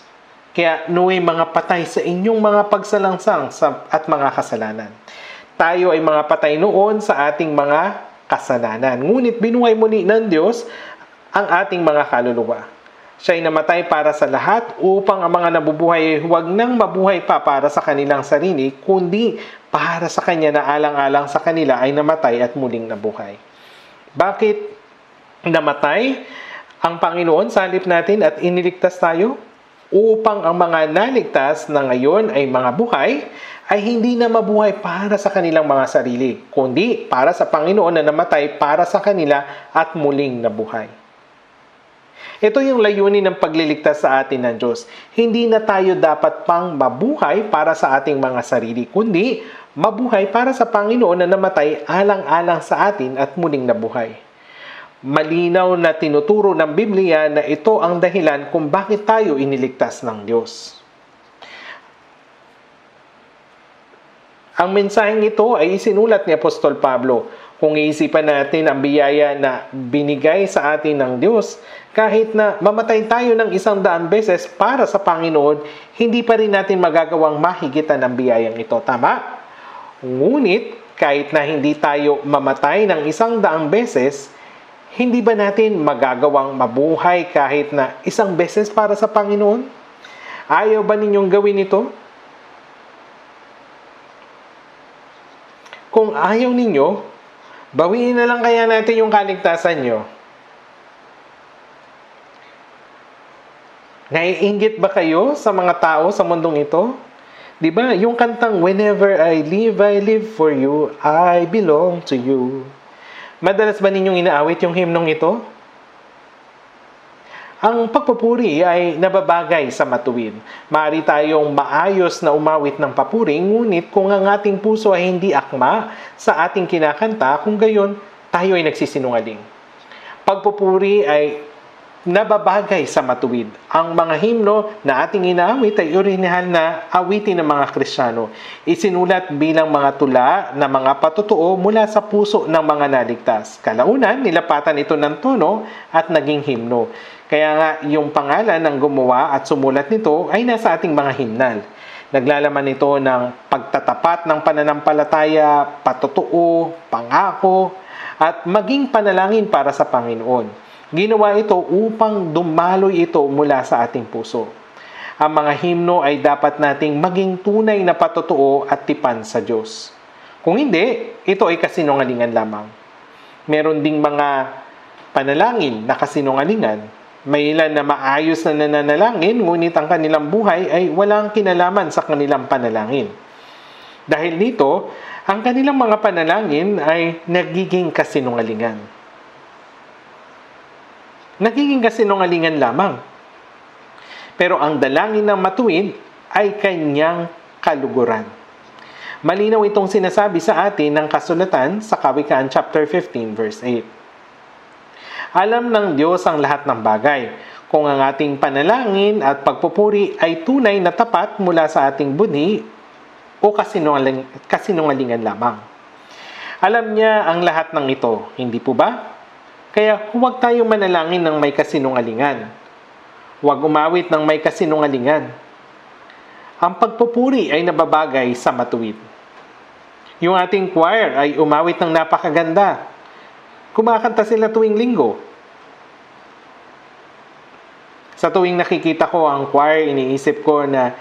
Kaya nuway mga patay sa inyong mga pagsalangsang at mga kasalanan. Tayo ay mga patay noon sa ating mga kasalanan. Ngunit binuhay muli ng Diyos ang ating mga kaluluwa. Siya'y namatay para sa lahat upang ang mga nabubuhay ay huwag nang mabuhay pa para sa kanilang sarili, kundi para sa Kanya na alang-alang sa kanila ay namatay at muling nabuhay. Bakit namatay ang Panginoon sa halip natin at iniligtas tayo? Upang ang mga naligtas na ngayon ay mga buhay, ay hindi na mabuhay para sa kanilang mga sarili, kundi para sa Panginoon na namatay para sa kanila at muling nabuhay. Ito yung layunin ng pagliligtas sa atin ng Diyos. Hindi na tayo dapat pang mabuhay para sa ating mga sarili, kundi mabuhay para sa Panginoon na namatay alang-alang sa atin at muling nabuhay. Malinaw na tinuturo ng Biblia na ito ang dahilan kung bakit tayo iniligtas ng Diyos. Ang mensaheng ito ay isinulat ni Apostol Pablo. Kung iisipan natin ang biyaya na binigay sa atin ng Diyos, kahit na mamatay tayo ng 100 beses para sa Panginoon, hindi pa rin natin magagawang mahigitan ang biyayang ito. Tama? Ngunit, kahit na hindi tayo mamatay ng 100 beses, hindi ba natin magagawang mabuhay kahit na 1 beses para sa Panginoon? Ayaw ba ninyong gawin ito? Kung ayaw ninyo, bawiin na lang kaya natin yung kaligtasan nyo. Naiinggit ba kayo sa mga tao sa mundong ito? Diba, yung kantang, Whenever I live for you, I belong to you. Madalas ba ninyong inaawit yung himnong ito? Ang pagpupuri ay nababagay sa matuwid. Maaari tayong maayos na umawit ng papuri, ngunit kung ang ating puso ay hindi akma sa ating kinakanta, kung gayon, tayo ay nagsisinungaling. Pagpupuri ay nababagay sa matuwid. Ang mga himno na ating inaawit ay orihinal na awitin ng mga Kristiyano. Isinulat bilang mga tula na mga patotoo mula sa puso ng mga naligtas. Kalaunan, nilapatan ito ng tono at naging himno. Kaya nga, yung pangalan ng gumawa at sumulat nito ay nasa ating mga himnal. Naglalaman ito ng pagtatapat ng pananampalataya, patotoo, pangako, at maging panalangin para sa Panginoon. Ginawa ito upang dumaloy ito mula sa ating puso. Ang mga himno ay dapat nating maging tunay na patotoo at tipan sa Diyos. Kung hindi, ito ay kasinungalingan lamang. Meron ding mga panalangin na kasinungalingan. May ilan na maayos na nananalangin, ngunit ang kanilang buhay ay walang kinalaman sa kanilang panalangin. Dahil dito, ang kanilang mga panalangin ay nagiging kasinungalingan. Nagiging kasinungalingan lamang. Pero ang dalangin ng matuwid ay kanyang kaluguran. Malinaw itong sinasabi sa atin ng kasulatan sa Kawikaan chapter 15 verse 8. Alam ng Diyos ang lahat ng bagay. Kung ang ating panalangin at pagpupuri ay tunay na tapat mula sa ating budhi o kasinungalingan lamang. Alam niya ang lahat ng ito, hindi po ba? Kaya huwag tayong manalangin ng may kasinungalingan. Huwag umawit ng may kasinungalingan. Ang pagpupuri ay nababagay sa matuwid. Yung ating choir ay umawit ng napakaganda. Kumakanta sila tuwing linggo. Sa tuwing nakikita ko ang choir, iniisip ko na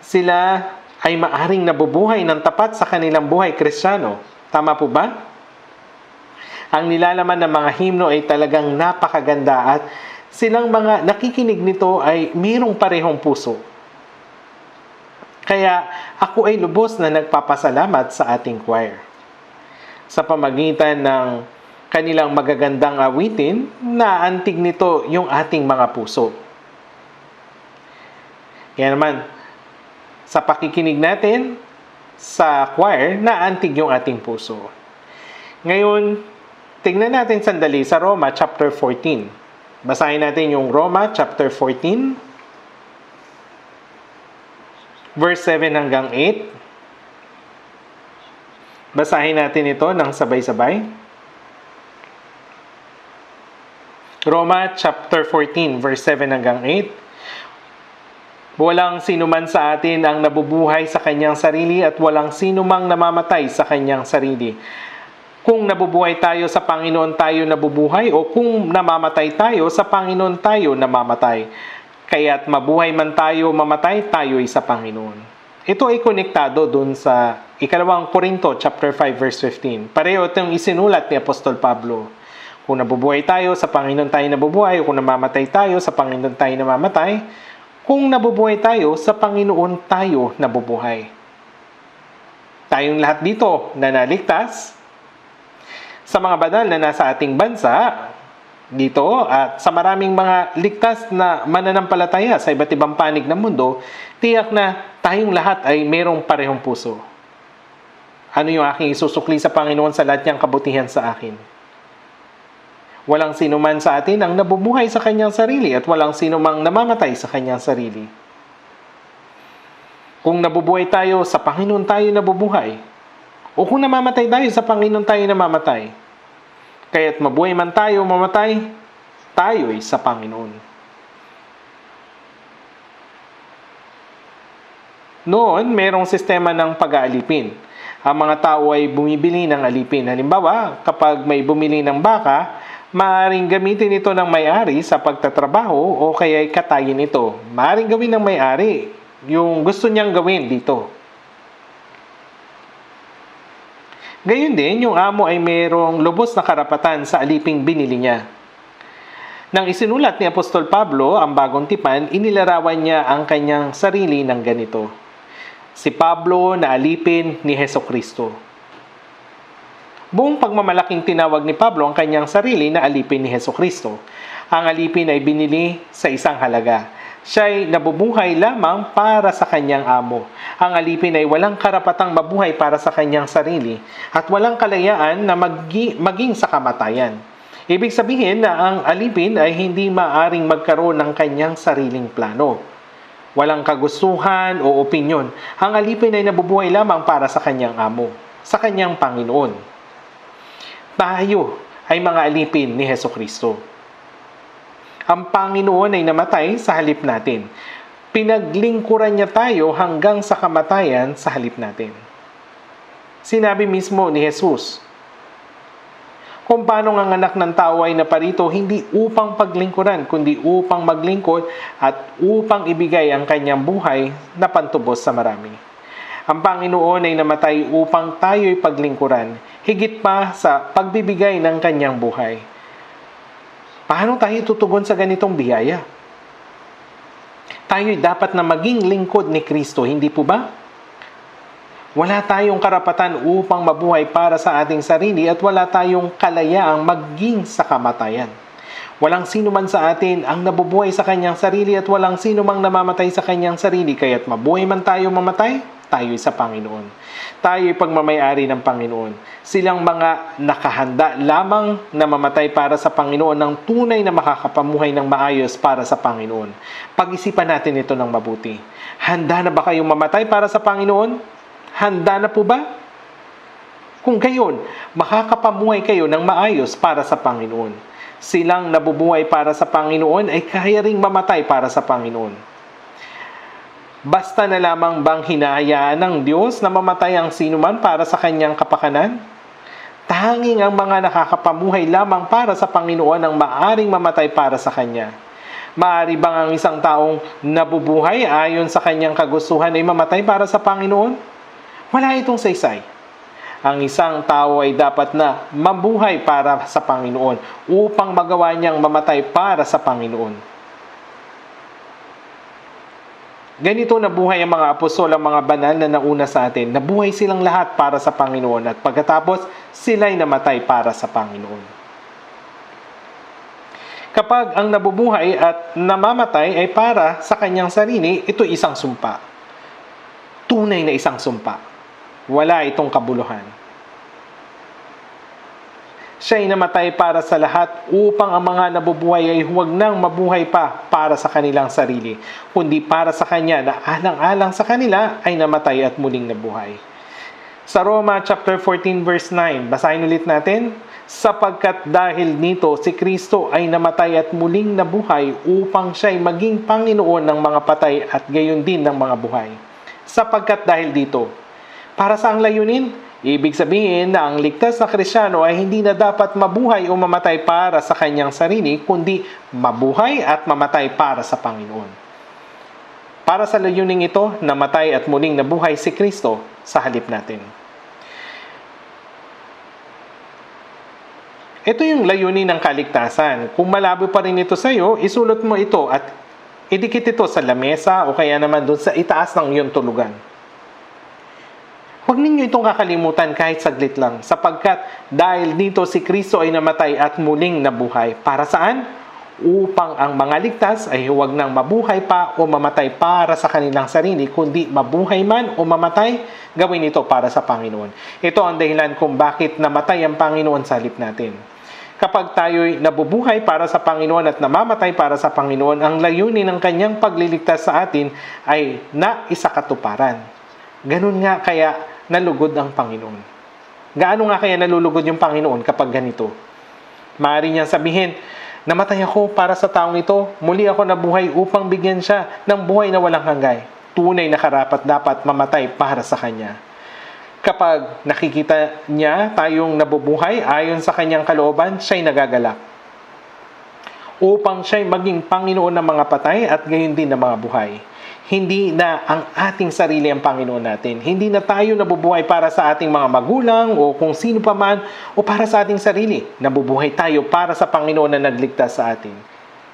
sila ay maaring nabubuhay ng tapat sa kanilang buhay Kristiyano. Tama po ba? Ang nilalaman ng mga himno ay talagang napakaganda at silang mga nakikinig nito ay mayroong parehong puso. Kaya ako ay lubos na nagpapasalamat sa ating choir. Sa pamagitan ng kanilang magagandang awitin, naantig nito yung ating mga puso. Kaya naman, sa pakikinig natin sa choir, naantig yung ating puso. Ngayon, tingnan natin sandali sa Roma chapter 14. Basahin natin yung Roma chapter 14, verse 7 hanggang 8. Basahin natin ito ng sabay-sabay. Roma chapter 14, verse 7 hanggang 8. Walang sinuman sa atin ang nabubuhay sa kanyang sarili at walang sinumang namamatay sa kanyang sarili. Kung nabubuhay tayo sa Panginoon tayo nabubuhay o kung namamatay tayo sa Panginoon tayo namamatay. Kaya't mabuhay man tayo, mamatay tayo sa Panginoon. Ito ay konektado dun sa 2 Korinto chapter 5 verse 15. Pareho itong isinulat ni Apostol Pablo. Kung nabubuhay tayo, sa Panginoon tayo nabubuhay. O kung namamatay tayo, sa Panginoon tayo namamatay. Kung nabubuhay tayo, sa Panginoon tayo nabubuhay. Tayong lahat dito na naligtas sa mga banal na nasa ating bansa dito at sa maraming mga ligtas na mananampalataya sa iba't ibang panig ng mundo, tiyak na tayong lahat ay mayroong parehong puso. Ano yung aking isusukli sa Panginoon sa lahat niyang kabutihan sa akin? Walang sino man sa atin ang nabubuhay sa kanyang sarili at walang sino mang namamatay sa kanyang sarili. Kung nabubuhay tayo, sa Panginoon tayo nabubuhay. O kung namamatay tayo, sa Panginoon tayo namamatay. Kaya't mabuhay man tayo, mamatay, tayo ay sa Panginoon. Noon, mayroong sistema ng pag-aalipin. Ang mga tao ay bumibili ng alipin. Halimbawa, kapag may bumili ng baka, maaaring gamitin ito ng may-ari sa pagtatrabaho o kaya katayin ito. Maaaring gawin ng may-ari yung gusto niyang gawin dito. Gayon din, yung amo ay mayroong lubos na karapatan sa aliping binili niya. Nang isinulat ni Apostol Pablo ang bagong tipan, inilarawan niya ang kanyang sarili ng ganito. Si Pablo na alipin ni Hesukristo. Buong pagmamalaking tinawag ni Pablo ang kanyang sarili na alipin ni Hesukristo. Ang alipin ay binili sa isang halaga. Siya'y nabubuhay lamang para sa kanyang amo. Ang alipin ay walang karapatang mabuhay para sa kanyang sarili at walang kalayaan na maging sa kamatayan. Ibig sabihin na ang alipin ay hindi maaring magkaroon ng kanyang sariling plano. Walang kagustuhan o opinyon. Ang alipin ay nabubuhay lamang para sa kanyang amo, sa kanyang Panginoon. Tayo ay mga alipin ni Hesukristo. Ang Panginoon ay namatay sa halip natin. Pinaglingkuran niya tayo hanggang sa kamatayan sa halip natin. Sinabi mismo ni Jesus, kung paano ang anak ng tao ay naparito hindi upang paglingkuran, kundi upang maglingkod at upang ibigay ang kanyang buhay na pantubos sa marami. Ang Panginoon ay namatay upang tayo'y paglingkuran, higit pa sa pagbibigay ng kanyang buhay. Paano tayo tutugon sa ganitong biyaya? Tayo'y dapat na maging lingkod ni Kristo, hindi po ba? Wala tayong karapatan upang mabuhay para sa ating sarili at wala tayong kalayaang maging sa kamatayan. Walang sino man sa atin ang nabubuhay sa kanyang sarili at walang sino mang namamatay sa kanyang sarili. Kaya't mabuhay man tayo mamatay, tayo'y sa Panginoon. Tayo'y pagmamayari ng Panginoon. Silang mga nakahanda lamang na mamatay para sa Panginoon ng tunay na makakapamuhay ng maayos para sa Panginoon. Pag-isipan natin ito ng mabuti. Handa na ba kayong mamatay para sa Panginoon? Handa na po ba? Kung gayon, makakapamuhay kayo ng maayos para sa Panginoon. Silang nabubuhay para sa Panginoon ay kaya ring mamatay para sa Panginoon. Basta na lamang bang hinahayaan ng Diyos na mamatay ang sinuman para sa kanyang kapakanan? Tanging ang mga nakakapamuhay lamang para sa Panginoon ang maaring mamatay para sa Kanya. Maari bang ang isang taong nabubuhay ayon sa kanyang kagustuhan ay mamatay para sa Panginoon? Wala itong saysay. Ang isang tao ay dapat na mabuhay para sa Panginoon upang magawa niyang mamatay para sa Panginoon. Ganito nabuhay ang mga apostol, ang mga banal na nauna sa atin. Nabuhay silang lahat para sa Panginoon at pagkatapos sila'y namatay para sa Panginoon. Kapag ang nabubuhay at namamatay ay para sa kanyang sarili, ito isang sumpa. Tunay na isang sumpa. Wala itong kabuluhan. Siya'y namatay para sa lahat upang ang mga nabubuhay ay huwag nang mabuhay pa para sa kanilang sarili, kundi para sa Kanya na alang-alang sa kanila ay namatay at muling nabuhay. Sa Roma chapter 14 verse 9, basahin ulit natin. Sapagkat dahil nito si Kristo ay namatay at muling nabuhay upang siya'y maging Panginoon ng mga patay at gayon din ng mga buhay. Sapagkat dahil dito, para sa ang layunin, ibig sabihin na ang ligtas na Kristiyano ay hindi na dapat mabuhay o mamatay para sa kanyang sarili, kundi mabuhay at mamatay para sa Panginoon. Para sa layuning ito, namatay at muling nabuhay si Kristo sa halip natin. Ito yung layunin ng kaligtasan. Kung malabo pa rin ito sa iyo, isulot mo ito at idikit ito sa lamesa o kaya naman doon sa itaas ng iyong tulugan. Huwag ninyo itong kakalimutan kahit saglit lang, sapagkat dahil dito si Kristo ay namatay at muling nabuhay. Para saan? Upang ang mga ligtas ay huwag nang mabuhay pa o mamatay para sa kanilang sarili, kundi mabuhay man o mamatay, gawin ito para sa Panginoon. Ito ang dahilan kung bakit namatay ang Panginoon sa halip natin. Kapag tayo'y nabubuhay para sa Panginoon at namamatay para sa Panginoon, ang layunin ng kanyang pagliligtas sa atin ay naisakatuparan. Ganun nga kaya nalugod ang Panginoon. Gaano nga kaya nalulugod yung Panginoon kapag ganito? Maaari niyang sabihin, namatay ako para sa taong ito, muli ako nabuhay upang bigyan siya ng buhay na walang hanggan. Tunay na karapat-dapat mamatay para sa Kanya. Kapag nakikita niya tayong nabubuhay ayon sa Kanyang kalooban, siya'y nagagalak. Upang siya'y maging Panginoon ng mga patay at gayon din ng mga buhay. Hindi na ang ating sarili ang Panginoon natin. Hindi na tayo nabubuhay para sa ating mga magulang o kung sino pa man o para sa ating sarili. Nabubuhay tayo para sa Panginoon na nagligtas sa atin.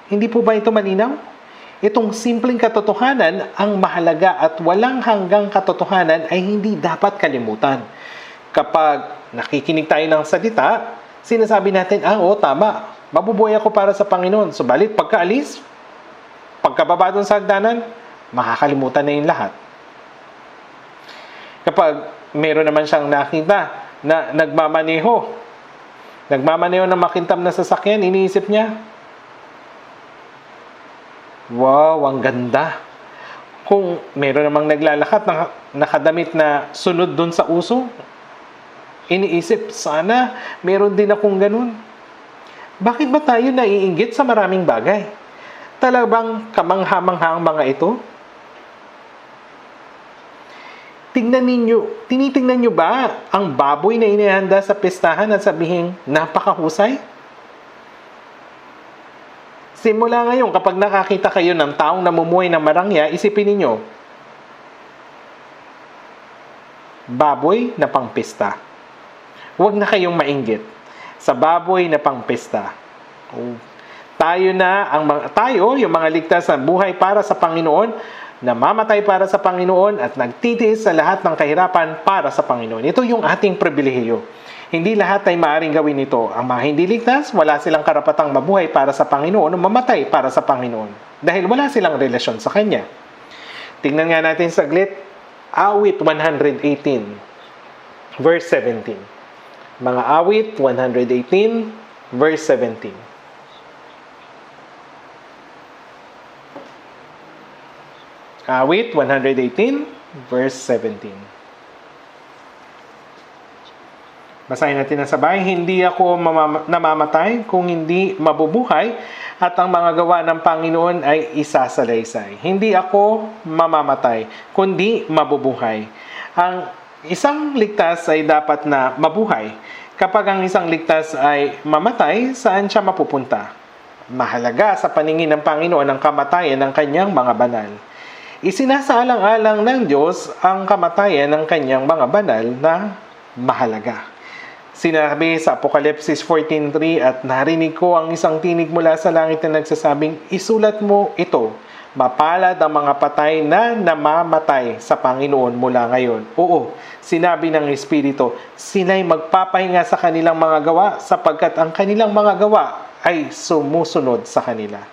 Hindi po ba ito malinaw? Itong simpleng katotohanan ang mahalaga at walang hanggang katotohanan ay hindi dapat kalimutan. Kapag nakikinig tayo ng salita, sinasabi natin, oo, tama. Mabubuhay ako para sa Panginoon. Subalit, pagkaalis, pagkababa doon sa hagdanan, makakalimutan na yung lahat. Kapag meron naman siyang nakita na nagmamaneho Nagmamaneho ng makintab na sasakyan, iniisip niya, wow, ang ganda. Kung meron namang naglalakad na nakadamit na sunod dun sa uso, iniisip, sana meron din akong ganun. Bakit ba tayo naiinggit sa maraming bagay? Talagang kamangha-mangha ang mga ito? Tinitingnan nyo ba ang baboy na inihanda sa pestahan at sabihin, napakahusay? Simula ngayon, kapag nakakita kayo ng taong namumuhay ng marangya, isipin ninyo, baboy na pangpista. Huwag na kayong mainggit sa baboy na pangpista. Tayo, yung mga ligtas na buhay para sa Panginoon, namamatay para sa Panginoon at nagtitiis sa lahat ng kahirapan para sa Panginoon. Ito yung ating pribilehiyo. Hindi lahat ay maaaring gawin ito. Ang mga hindi ligtas, wala silang karapatang mabuhay para sa Panginoon o mamatay para sa Panginoon. Dahil wala silang relasyon sa Kanya. Tingnan nga natin saglit, Awit 118, verse 17. Mga Awit 118, verse 17. Awit 118, verse 17. Basahin natin ang sabay. Hindi ako namamatay kung hindi mabubuhay at ang mga gawa ng Panginoon ay isasalaysay. Hindi ako mamamatay kundi mabubuhay. Ang isang ligtas ay dapat na mabuhay. Kapag ang isang ligtas ay mamatay, saan siya mapupunta? Mahalaga sa paningin ng Panginoon ang kamatayan ng kanyang mga banal. Isinasaalang-alang ng Diyos ang kamatayan ng kanyang mga banal na mahalaga. Sinabi sa Apokalipsis 14:3, at narinig ko ang isang tinig mula sa langit na nagsasabing, isulat mo ito, mapalad ang mga patay na namamatay sa Panginoon mula ngayon. Oo, sinabi ng Espiritu, sila'y magpapahinga sa kanilang mga gawa sapagkat ang kanilang mga gawa ay sumusunod sa kanila.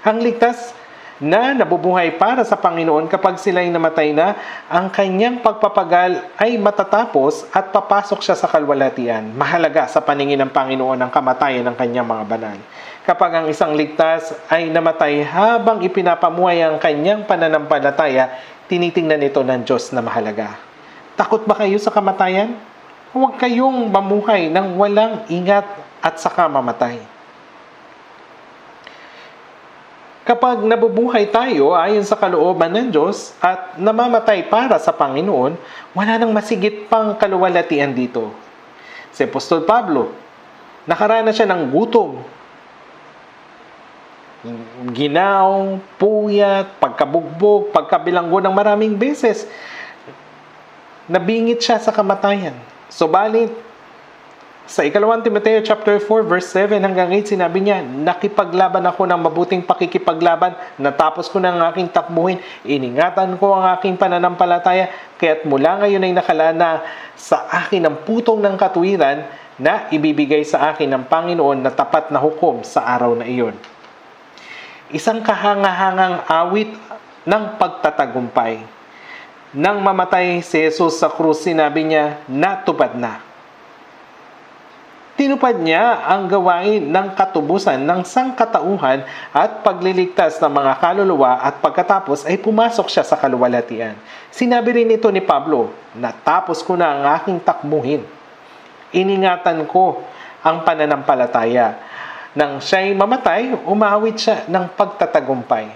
Ang ligtas na nabubuhay para sa Panginoon kapag sila'y namatay na, ang kanyang pagpapagal ay matatapos at papasok siya sa kalwalatian. Mahalaga sa paningin ng Panginoon ang kamatayan ng kanyang mga banal. Kapag ang isang ligtas ay namatay habang ipinapamuhay ang kanyang pananampalataya, tinitingnan ito ng Diyos na mahalaga. Takot ba kayo sa kamatayan? Huwag kayong mamuhay ng walang ingat at saka mamatay. Kapag nabubuhay tayo ayon sa kalooban ng Diyos at namamatay para sa Panginoon, wala nang masigit pang kaluwalhatian dito. Si Apostol Pablo, nakaranas siya ng gutom, ginaw, puyat, pagkabugbog, pagkabilanggo ng maraming beses. Nabingit siya sa kamatayan. Subalit, sa 2 Timoteo chapter 4 verse 7 hanggang 8, sinabi niya, nakipaglaban ako ng mabuting pakikipaglaban, natapos ko na ang aking takbuhin, iningatan ko ang aking pananampalataya, kaya't mula ngayon ay nakalaan na sa akin ang putong ng katuwiran na ibibigay sa akin ng Panginoon na tapat na hukom sa araw na iyon. Isang kahangahangang awit ng pagtatagumpay. Nang mamatay si Jesus sa krus, sinabi niya, natupad na. Tinupad niya ang gawain ng katubusan ng sangkatauhan at pagliligtas ng mga kaluluwa at pagkatapos ay pumasok siya sa kaluwalhatian. Sinabi rin ito ni Pablo, natapos ko na ang aking takbuhin. Iningatan ko ang pananampalataya. Nang siya'y mamatay, umawit siya ng pagtatagumpay.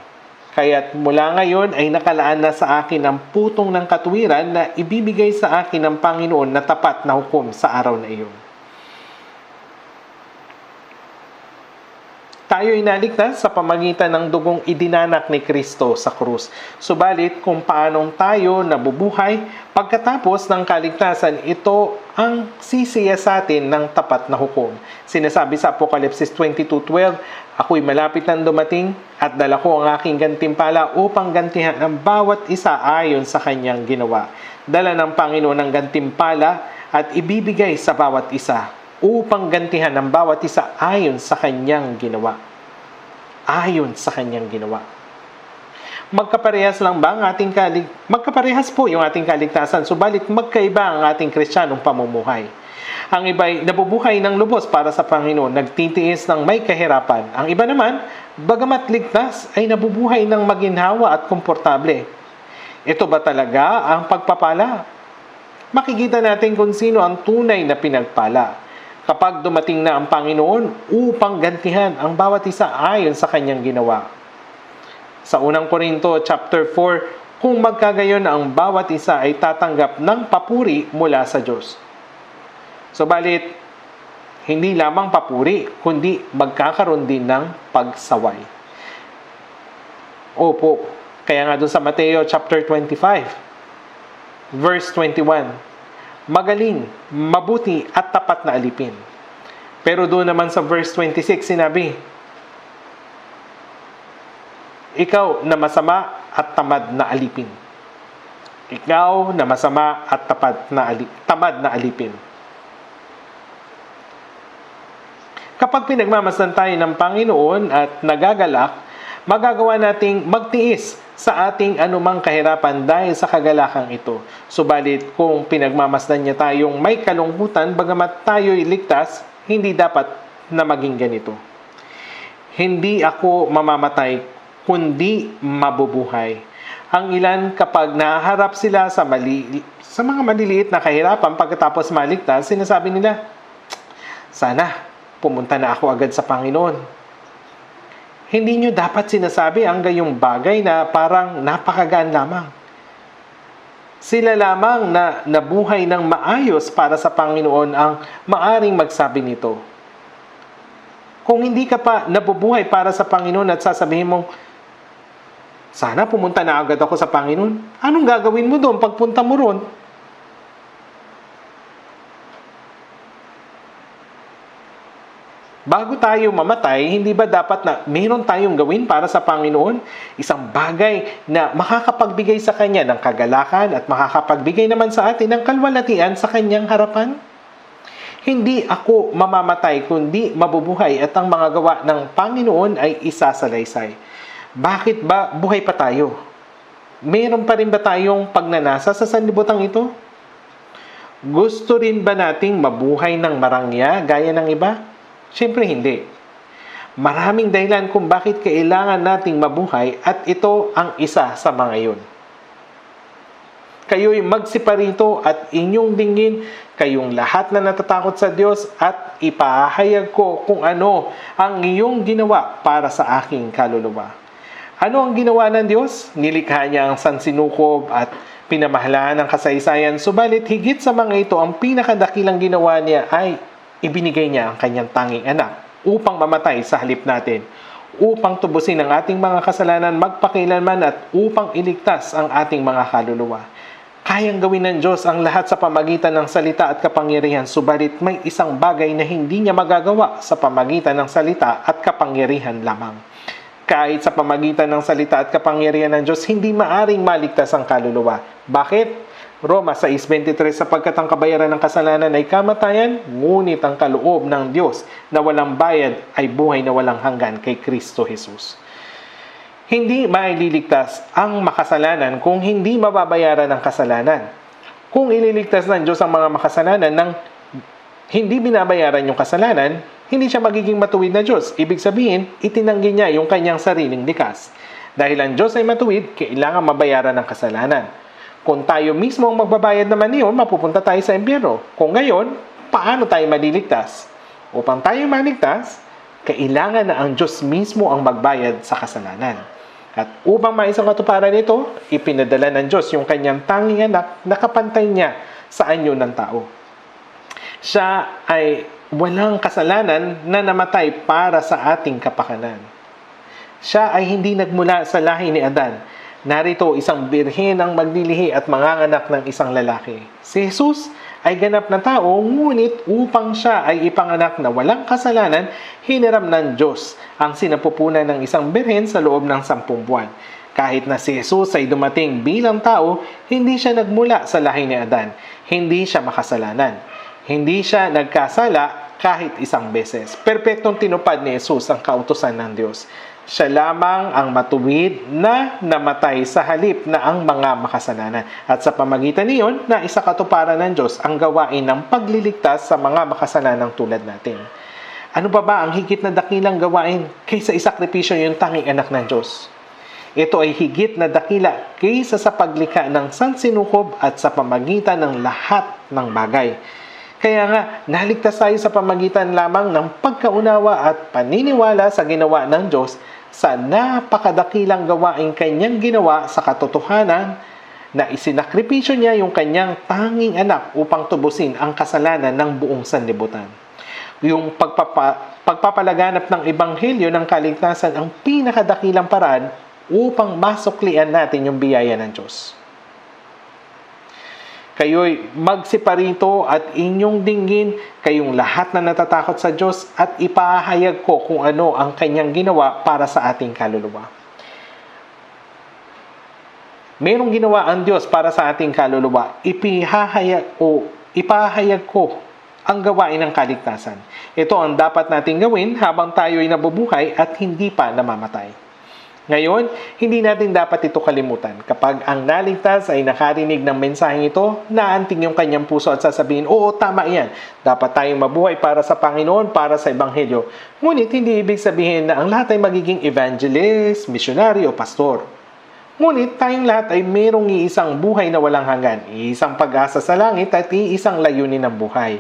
Kaya't mula ngayon ay nakalaan na sa akin ang putong ng katuwiran na ibibigay sa akin ng Panginoon na tapat na hukom sa araw na iyon. Tayo ay naligtas sa pamagitan ng dugong idinanak ni Kristo sa krus. Subalit kung paanong tayo nabubuhay, pagkatapos ng kaligtasan, ito ang sisiya sa atin ng tapat na hukom. Sinasabi sa Apokalipsis 22:12, ako'y malapit nang dumating at dala ko ang aking gantimpala upang gantihan ang bawat isa ayon sa kanyang ginawa. Dala ng Panginoon ang gantimpala at ibibigay sa bawat isa upang gantihan ang bawat isa ayon sa kanyang ginawa. Ayon sa kanyang ginawa. Magkaparehas lang ba ang magkaparehas po yung ating kaligtasan, subalit magkaiba ang ating Kristiyanong pamumuhay. Ang iba'y nabubuhay ng lubos para sa Panginoon, nagtitiis ng may kahirapan. Ang iba naman, bagamat ligtas, ay nabubuhay ng maginhawa at komportable. Ito ba talaga ang pagpapala? Makikita natin kung sino ang tunay na pinagpala kapag dumating na ang Panginoon upang gantihan ang bawat isa ayon sa kanyang ginawa. Sa unang Korinto chapter 4, kung magkagayon ang bawat isa ay tatanggap ng papuri mula sa Diyos. Subalit, hindi lamang papuri, kundi magkakaroon din ng pagsaway. Opo, kaya nga doon sa Mateo chapter 25, verse 21, magaling, mabuti at tapat na alipin. Pero doon naman sa verse 26 sinabi, ikaw na masama at tamad na alipin. Ikaw na masama at tamad na alipin. Kapag pinagmamasdan tayo ng Panginoon at nagagalak, magagawa nating magtiis sa ating anumang kahirapan dahil sa kagalakang ito. Subalit kung pinagmamasdan niya tayong may kalungkutan, bagamat tayo'y ligtas, hindi dapat na maging ganito. Hindi ako mamamatay, kundi mabubuhay. Ang ilan kapag naharap sila sa mga maliliit na kahirapan pagkatapos maligtas, sinasabi nila, sana pumunta na ako agad sa Panginoon. Hindi nyo dapat sinasabi ang gayong bagay na parang napakagaan lamang. Sila lamang na nabuhay ng maayos para sa Panginoon ang maaring magsabi nito. Kung hindi ka pa nabubuhay para sa Panginoon at sasabihin mong, sana pumunta na agad ako sa Panginoon, anong gagawin mo doon pagpunta mo ron? Bago tayo mamatay, hindi ba dapat na mayroon tayong gawin para sa Panginoon? Isang bagay na makakapagbigay sa Kanya ng kagalakan at makakapagbigay naman sa atin ng kalwalatian sa Kanyang harapan? Hindi ako mamamatay kundi mabubuhay at ang mga gawa ng Panginoon ay isasalaysay. Bakit ba buhay pa tayo? Meron pa rin ba tayong pagnanasa sa sanlibutan ito? Gusto rin ba nating mabuhay ng marangya gaya ng iba? Siyempre hindi. Maraming dahilan kung bakit kailangan nating mabuhay at ito ang isa sa mga iyon. Kayo'y magsiparito at inyong dinggin kayong lahat na natatakot sa Diyos at ipahayag ko kung ano ang iyong ginawa para sa aking kaluluwa. Ano ang ginawa ng Diyos? Nilikha niya ang sansinukob at pinamahalaan ng kasaysayan. Subalit higit sa mga ito, ang pinakadakilang ginawa niya ay ibinigay niya ang kanyang tanging anak upang mamatay sa halip natin, upang tubusin ang ating mga kasalanan magpakilanman at upang iligtas ang ating mga kaluluwa. Kayang gawin ng Diyos ang lahat sa pamagitan ng salita at kapangyarihan, subalit may isang bagay na hindi niya magagawa sa pamagitan ng salita at kapangyarihan lamang. Kahit sa pamagitan ng salita at kapangyarihan ng Diyos, hindi maaring maligtas ang kaluluwa. Bakit? Roma 6:23, sapagkat ang kabayaran ng kasalanan ay kamatayan, ngunit ang kaloob ng Diyos na walang bayad ay buhay na walang hanggan kay Kristo Jesus. Hindi maililigtas ang makasalanan kung hindi mababayaran ang kasalanan. Kung ililigtas ng Diyos ang mga makasalanan nang hindi binabayaran yung kasalanan, hindi siya magiging matuwid na Diyos. Ibig sabihin, itinanggi niya yung kanyang sariling likas. Dahil ang Diyos ay matuwid, kailangan mabayaran ang kasalanan. Kung tayo mismo ang magbabayad naman niyon, mapupunta tayo sa impyerno. Kung ngayon, paano tayo maliligtas? Upang tayo maligtas, kailangan na ang Diyos mismo ang magbayad sa kasalanan. At upang maisang katuparan nito, ipinadala ng Diyos yung kanyang tanging anak na kapantay niya sa anyo ng tao. Siya ay walang kasalanan na namatay para sa ating kapakanan. Siya ay hindi nagmula sa lahi ni Adan. Narito isang birhen ang maglilihi at manganganak ng isang lalaki. Si Jesus ay ganap na tao, ngunit upang siya ay ipanganak na walang kasalanan, hiniram ng Diyos ang sinapupunan ng isang birhen sa loob ng 10 buwan. Kahit na si Jesus ay dumating bilang tao, hindi siya nagmula sa lahi ni Adan. Hindi siya makasalanan. Hindi siya nagkasala kahit isang beses. Perpektong tinupad ni Jesus ang kautusan ng Diyos. Siya lamang ang matuwid na namatay sa halip na ang mga makasalanan. At sa pamagitan niyon, na isa katuparan ng Diyos ang gawain ng pagliligtas sa mga makasalanang tulad natin. Ano ba ang higit na dakilang gawain kaysa isakripisyo yung tanging anak ng Diyos? Ito ay higit na dakila kaysa sa paglikha ng sansinukob at sa pamagitan ng lahat ng bagay. Kaya nga, naligtas tayo sa pamagitan lamang ng pagkaunawa at paniniwala sa ginawa ng Diyos sa napakadakilang gawaing kanyang ginawa sa katotohanan na isinakripisyo niya yung kanyang tanging anak upang tubusin ang kasalanan ng buong sanlibutan. Yung pagpapalaganap ng ebanghelyo ng kaligtasan ang pinakadakilang paraan upang masuklian natin yung biyaya ng Diyos. Kayo'y magsiparito at inyong dinggin kayong lahat na natatakot sa Diyos at ipahayag ko kung ano ang kanyang ginawa para sa ating kaluluwa. Merong ginawa ang Diyos para sa ating kaluluwa. Ipahayag ko ang gawain ng kaligtasan. Ito ang dapat nating gawin habang tayo'y nabubuhay at hindi pa namamatay. Ngayon, hindi natin dapat ito kalimutan. Kapag ang naligtas ay nakarinig ng mensaheng ito, naanting yung kanyang puso at sasabihin, oo, tama yan. Dapat tayong mabuhay para sa Panginoon, para sa Ebanghelyo. Ngunit hindi ibig sabihin na ang lahat ay magiging evangelist, missionary o pastor. Ngunit tayong lahat ay mayroong iisang buhay na walang hanggan, iisang pag-asa sa langit at iisang layunin ng buhay.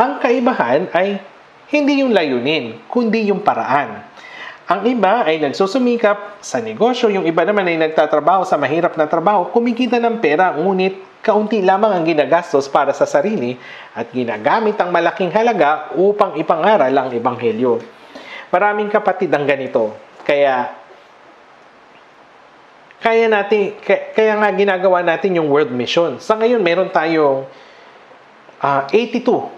Ang kaibahan ay hindi yung layunin, kundi yung paraan. Ang iba ay nagsusumikap sa negosyo, yung iba naman ay nagtatrabaho sa mahirap na trabaho, kumikita ng pera, ngunit kaunti lamang ang ginagastos para sa sarili at ginagamit ang malaking halaga upang ipangaral ang Ebanghelyo. Maraming kapatid ang ganito. Kaya nga ginagawa natin yung world mission. Sa ngayon, meron tayong 82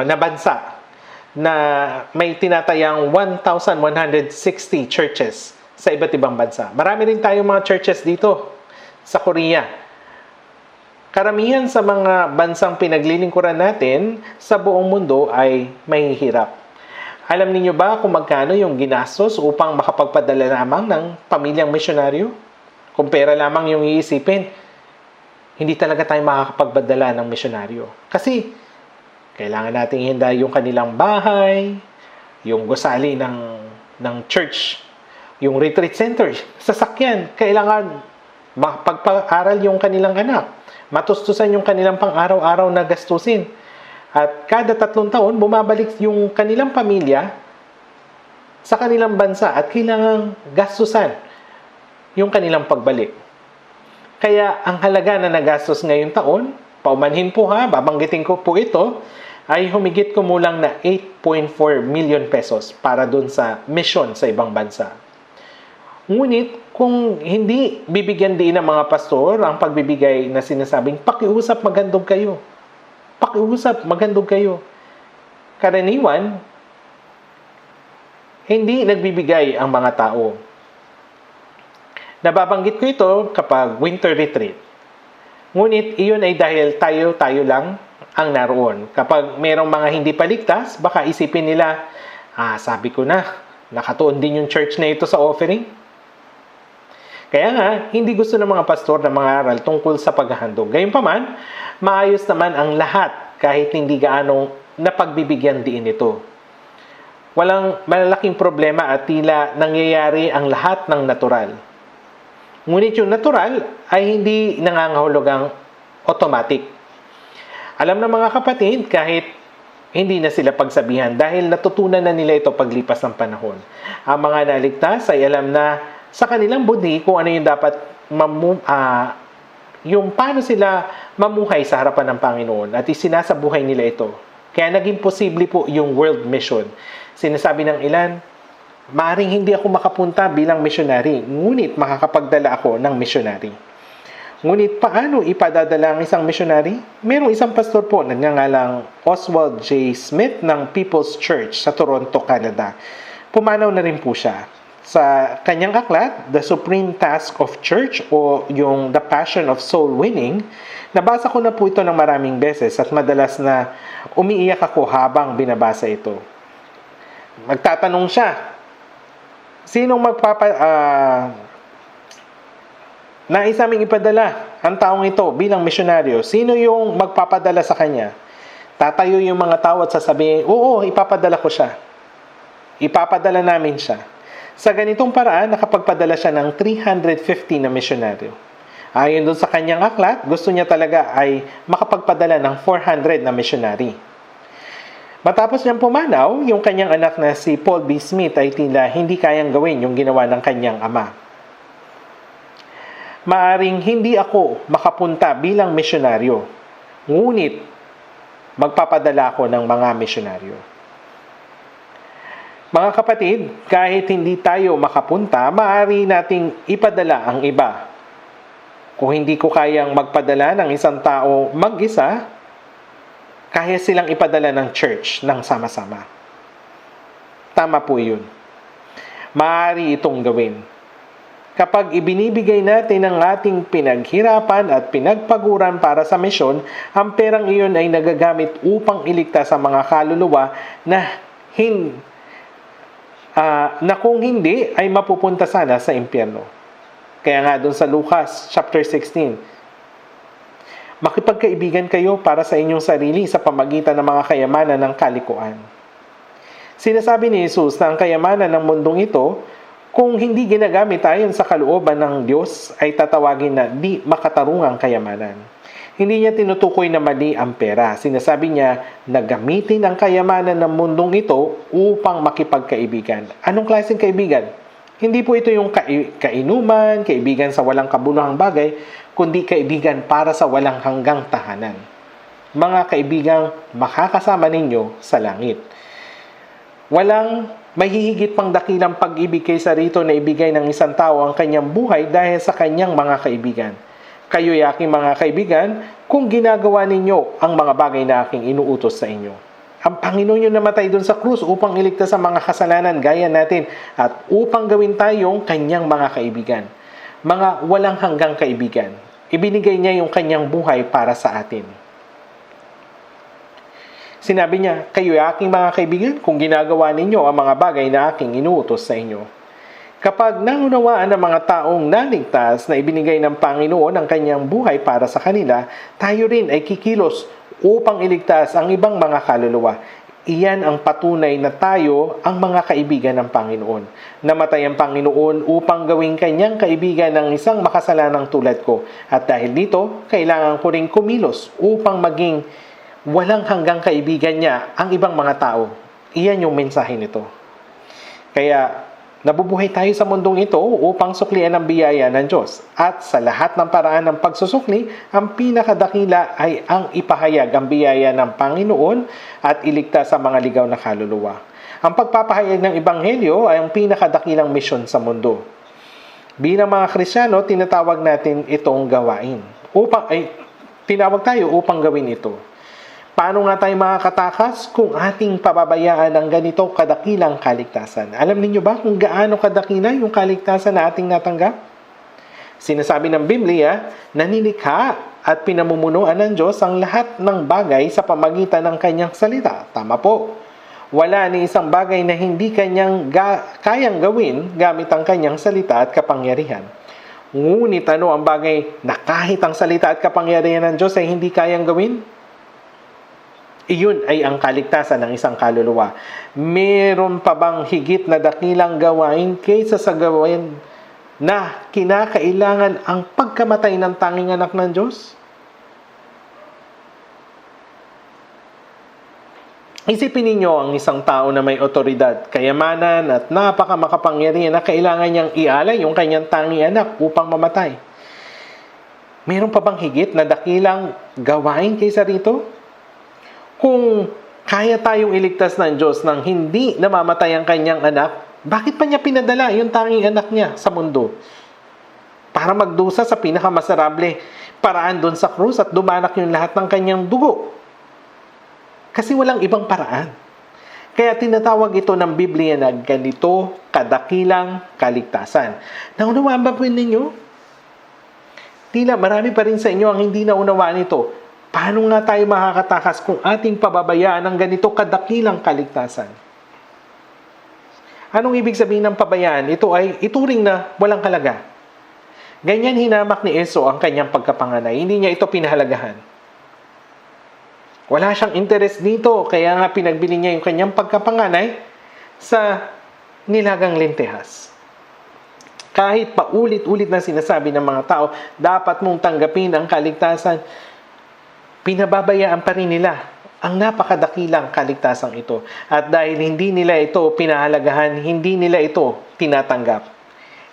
na bansa na may tinatayang 1,160 churches sa iba't ibang bansa. Marami rin tayong mga churches dito sa Korea. Karamihan sa mga bansang pinaglilingkuran natin sa buong mundo ay mahihirap. Alam niyo ba kung magkano yung ginastos upang makapagpadala lamang ng pamilyang misyonaryo? Kung pera lamang yung iisipin, hindi talaga tayo makakapagpadala ng misyonaryo. Kasi kailangan nating ihanda yung kanilang bahay, yung gusali ng church, yung retreat center, sasakyan. Kailangan pagpaaral yung kanilang anak, matustusan yung kanilang pang-araw-araw na gastusin. At kada 3 taon, bumabalik yung kanilang pamilya sa kanilang bansa at kailangan gastusan yung kanilang pagbalik. Kaya ang halaga na nagastos ngayong taon, paumanhin po babanggitin ko po ito, ay humigit kumulang na 8.4 million pesos para dun sa mission sa ibang bansa. Ngunit kung hindi bibigyan din ng mga pastor ang pagbibigay na sinasabing pakiusap magandog kayo. Pakiusap magandog kayo. Karaniwan, hindi nagbibigay ang mga tao. Nababanggit ko ito kapag winter retreat. Ngunit iyon ay dahil tayo lang ang naroon. Kapag merong mga hindi paligtas, baka isipin nila, sabi ko na, nakatuon din yung church na ito sa offering. Kaya nga, hindi gusto ng mga pastor na mangaral tungkol sa paghahandog. Gayunpaman, maayos naman ang lahat kahit hindi gaanong napagbibigyan din ito. Walang malalaking problema at tila nangyayari ang lahat ng natural. Ngunit yung natural ay hindi nangangahulugang automatic. Alam ng mga kapatid, kahit hindi na sila pagsabihan dahil natutunan na nila ito paglipas ng panahon. Ang mga naligtas ay alam na sa kanilang budi kung ano yung dapat yung paano sila mamuhay sa harapan ng Panginoon at isinasabuhay nila ito. Kaya naging posible po yung world mission. Sinasabi ng ilan, maaring hindi ako makapunta bilang missionary, ngunit makakapagdala ako ng missionary. Ngunit paano ipadadala ang isang missionary? Merong isang pastor po, nagngangalang Oswald J. Smith ng People's Church sa Toronto, Canada. Pumanaw na rin po siya. Sa kanyang aklat, The Supreme Task of Church o yung The Passion of Soul Winning, nabasa ko na po ito ng maraming beses at madalas na umiiyak ako habang binabasa ito. Magtatanong siya, Sinong nais naming ipadala ang taong ito bilang misyonaryo? Sino yung magpapadala sa kanya? Tatayo yung mga tao at sasabihin, oo, ipapadala ko siya. Ipapadala namin siya. Sa ganitong paraan, nakapagpadala siya ng 350 na misyonaryo. Ayon doon sa kanyang aklat, gusto niya talaga ay makapagpadala ng 400 na misyonary. Matapos niyang pumanaw, yung kanyang anak na si Paul B. Smith ay tila hindi kayang gawin yung ginawa ng kanyang ama. Maaring hindi ako makapunta bilang misyonaryo, ngunit magpapadala ako ng mga misyonaryo. Mga kapatid, kahit hindi tayo makapunta, maaari nating ipadala ang iba. Kung hindi ko kayang magpadala ng isang tao mag-isa, kaya silang ipadala ng church ng sama-sama. Tama po yun. Maaari itong gawin. Kapag ibinibigay natin ang ating pinaghirapan at pinagpaguran para sa misyon, ang perang iyon ay nagagamit upang iligtas ang mga kaluluwa na kung hindi ay mapupunta sana sa impyerno. Kaya nga doon sa Lucas chapter 16, makipagkaibigan kayo para sa inyong sarili sa pamagitan ng mga kayamanan ng kalikuan. Sinasabi ni Jesus na ang kayamanan ng mundong ito, kung hindi ginagamit ayon sa kalooban ng Diyos, ay tatawagin na di makatarungang kayamanan. Hindi niya tinutukoy na mali ang pera. Sinasabi niya na gamitin ang kayamanan ng mundong ito upang makipagkaibigan. Anong klaseng kaibigan? Hindi po ito yung kainuman, kaibigan sa walang kabuluhang bagay, kundi kaibigan para sa walang hanggang tahanan. Mga kaibigang makakasama ninyo sa langit. Walang mahihigit pang dakilang pag-ibig kaysa rito na ibigay ng isang tao ang kanyang buhay dahil sa kanyang mga kaibigan. Kayo'y aking mga kaibigan kung ginagawa ninyo ang mga bagay na aking inuutos sa inyo. Ang Panginoon yung namatay doon sa krus upang iligtas ang mga kasalanan gaya natin at upang gawin tayong kanyang mga kaibigan. Mga walang hanggang kaibigan. Ibinigay niya yung kanyang buhay para sa atin. Sinabi niya, kayo'y aking mga kaibigan kung ginagawa ninyo ang mga bagay na aking inuutos sa inyo. Kapag naunawaan ng mga taong naligtas na ibinigay ng Panginoon ang kanyang buhay para sa kanila, tayo rin ay kikilos upang iligtas ang ibang mga kaluluwa. Iyan ang patunay na tayo ang mga kaibigan ng Panginoon. Namatay ang Panginoon upang gawing kanyang kaibigan ng isang makasalanang tulad ko. At dahil dito, kailangan ko rin kumilos upang maging walang hanggang kaibigan niya ang ibang mga tao. Iyan yung mensahe nito. Kaya, nabubuhay tayo sa mundong ito upang suklian ang biyaya ng Diyos. At sa lahat ng paraan ng pagsusukli, ang pinakadakila ay ang ipahayag ang biyaya ng Panginoon at iligtas sa mga ligaw na kaluluwa. Ang pagpapahayag ng Ebanghelyo ay ang pinakadakilang misyon sa mundo. Bilang mga Kristiyano, tinatawag natin itong gawain. Tinawag tayo upang gawin ito. Paano nga tayo makakatakas kung ating pababayaan ang ganito kadakilang kaligtasan? Alam niyo ba kung gaano kadakila yung kaligtasan na ating natanggap? Sinasabi ng Biblia, nanilikha at pinamumunuan ng Diyos ang lahat ng bagay sa pamagitan ng kanyang salita. Tama po. Wala ni isang bagay na hindi kanyang kayang gawin gamit ang kanyang salita at kapangyarihan. Ngunit ano ang bagay na kahit ang salita at kapangyarihan ng Diyos ay hindi kayang gawin? Iyon ay ang kaligtasan ng isang kaluluwa. Meron pa bang higit na dakilang gawain kaysa sa gawain na kinakailangan ang pagkamatay ng tanging anak ng Diyos? Isipin ninyo ang isang tao na may otoridad, kayamanan at napakamakapangyarihan na kailangan niyang ialay yung kanyang tanging anak upang mamatay. Meron pa bang higit na dakilang gawain kaysa rito? Kung kaya tayong iligtas ng Diyos nang hindi namamatay ang kanyang anak, bakit pa niya pinadala yung tanging anak niya sa mundo? Para magdusa sa pinakamasarable paraan doon sa krus at dumanak yung lahat ng kanyang dugo. Kasi walang ibang paraan. Kaya tinatawag ito ng Biblia na ganito kadakilang kaligtasan. Naunawaan ba po ninyo? Tila marami pa rin sa inyo ang hindi naunawaan ito. Paano nga tayo makakatakas kung ating pababayaan ang ganito kadakilang kaligtasan? Anong ibig sabihin ng pabayaan? Ito ay ituring na walang halaga. Ganyan hinamak ni Esau ang kanyang pagkapanganay. Hindi niya ito pinahalagahan. Wala siyang interest dito, kaya nga pinagbili niya yung kanyang pagkapanganay sa nilagang lentehas. Kahit paulit-ulit na sinasabi ng mga tao, dapat mong tanggapin ang kaligtasan, pinababayaan pa rin nila ang napakadakilang kaligtasang ito. At dahil hindi nila ito pinahalagahan, hindi nila ito tinatanggap.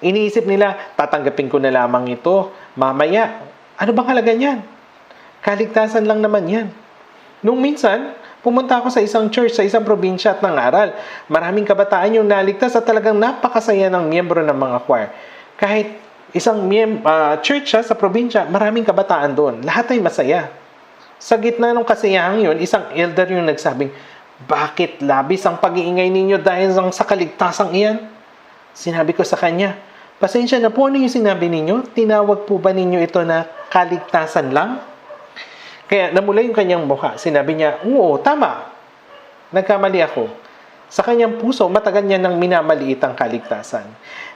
Iniisip nila, tatanggapin ko na lamang ito, mamaya. Ano bang halaga niyan? Kaligtasan lang naman yan. Nung minsan, pumunta ako sa isang church, sa isang probinsya at nangaral. Maraming kabataan yung naligtas at talagang napakasaya ng miyembro ng mga choir. Kahit isang church sa probinsya, maraming kabataan doon. Lahat ay masaya. Sa gitna ng kasiyahan yun, isang elder yung nagsabing, bakit labis ang pag-iingay ninyo dahil sa kaligtasang iyan? Sinabi ko sa kanya, pasensya na po, ano yung sinabi ninyo? Tinawag po ba ninyo ito na kaligtasan lang? Kaya namula yung kanyang mukha. Sinabi niya, oo, tama. Nagkamali ako. Sa kanyang puso, matagal niya nang minamaliit ang kaligtasan.